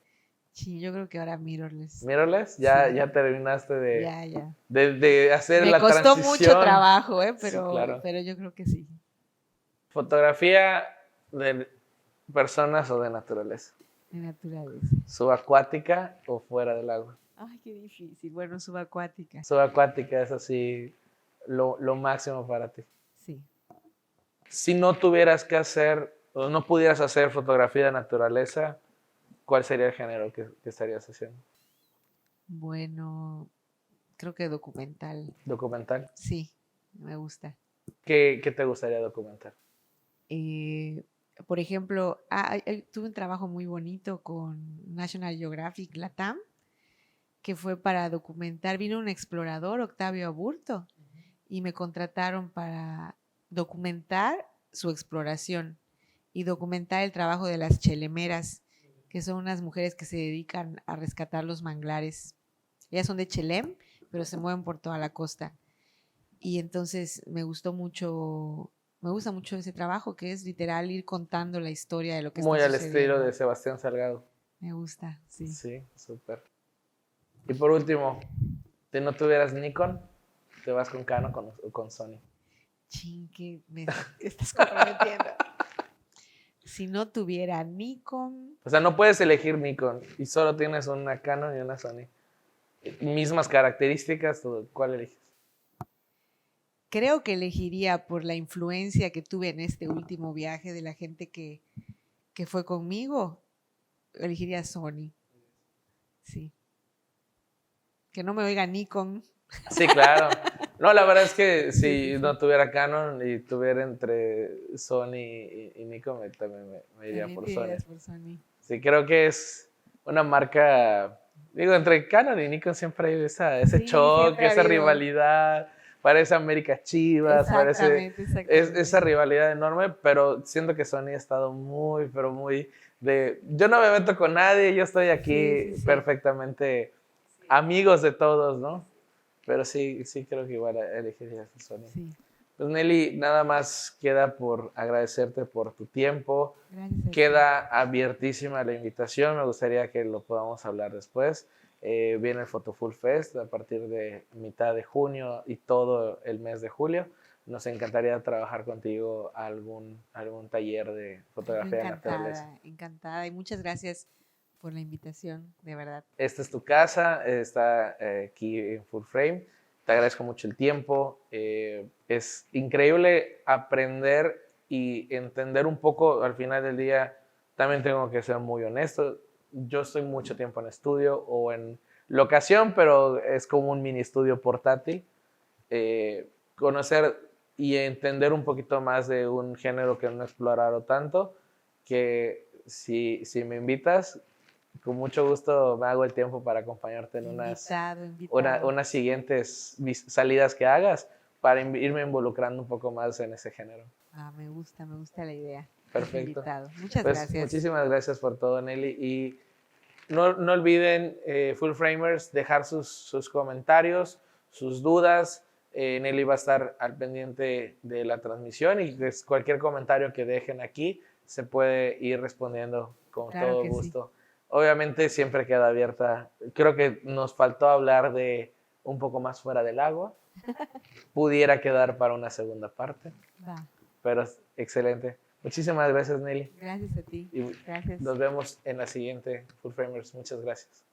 Sí, yo creo que ahora mirrorless. ¿Mirrorless? Sí, Ya terminaste ya, ya. de hacer Me la costó mucho transición. trabajo, Sí, claro. pero yo creo que sí. Fotografía de personas o de naturaleza. De naturaleza. Subacuática o fuera del agua. Ay, qué difícil. Bueno, subacuática. Subacuática es así lo máximo para ti. Sí. Si no tuvieras que hacer o no pudieras hacer fotografía de naturaleza, ¿cuál sería el género que estarías haciendo? Bueno, creo que documental. ¿Documental? Sí, me gusta. ¿Qué te gustaría documentar? Por ejemplo, tuve un trabajo muy bonito con National Geographic Latam, que fue para documentar, vino un explorador, Octavio Aburto, y me contrataron para documentar su exploración y documentar el trabajo de las chelemeras, que son unas mujeres que se dedican a rescatar los manglares. Ellas son de Chelem, pero se mueven por toda la costa. Y entonces me gusta mucho ese trabajo, que es literal ir contando la historia de lo que Muy está al estilo sucediendo. de Sebastián Salgado. Me gusta, sí. Sí, súper. Y por último, si no tuvieras Nikon, te vas con Canon o con Sony. Chin, que me estás comprometiendo. Si no tuviera Nikon. O sea, no puedes elegir Nikon y solo tienes una Canon y una Sony. Mismas características, ¿cuál eliges? Creo que elegiría por la influencia que tuve en este último viaje de la gente que fue conmigo, elegiría Sony. Sí. Que no me oiga Nikon. Sí, claro. No, la verdad es que si Sí. no tuviera Canon y tuviera entre Sony y Nikon, también me iría También por te irías Sony. por Sony. Sí, creo que es una marca, digo, entre Canon y Nikon siempre hay ese Sí, choque, siempre ha esa habido. rivalidad, parece América Chivas, parece Exactamente. esa rivalidad enorme, pero siento que Sony ha estado pero muy yo no me meto con nadie, yo estoy aquí Sí. perfectamente amigos de todos, ¿no? Pero sí creo que igual elegiría Sony. Sí. Pues Nelly, nada más queda por agradecerte por tu tiempo. Gracias. Queda abiertísima la invitación, me gustaría que lo podamos hablar después. Viene el Photoful Fest a partir de mitad de junio y todo el mes de julio. Nos encantaría trabajar contigo algún taller de fotografía de naturaleza. Encantada y muchas gracias por la invitación, de verdad. Esta es tu casa, está aquí en Full Frame. Te agradezco mucho el tiempo. Es increíble aprender y entender un poco. Al final del día, también tengo que ser muy honesto. Yo estoy mucho tiempo en estudio o en locación, pero es como un mini estudio portátil. Conocer y entender un poquito más de un género que no he explorado tanto, que si me invitas, con mucho gusto me hago el tiempo para acompañarte en unas siguientes salidas que hagas para irme involucrando un poco más en ese género. Me gusta la idea. Perfecto. Muchas pues, gracias. Muchísimas gracias por todo, Nelly. Y no olviden, Full Framers, dejar sus comentarios, sus dudas. Nelly va a estar al pendiente de la transmisión y cualquier comentario que dejen aquí se puede ir respondiendo con todo gusto. Sí. Obviamente siempre queda abierta. Creo que nos faltó hablar de un poco más fuera del agua. Pudiera quedar para una segunda parte. Pero excelente. Muchísimas gracias, Nelly. Gracias a ti. Y gracias. Nos vemos en la siguiente Full Framers. Muchas gracias.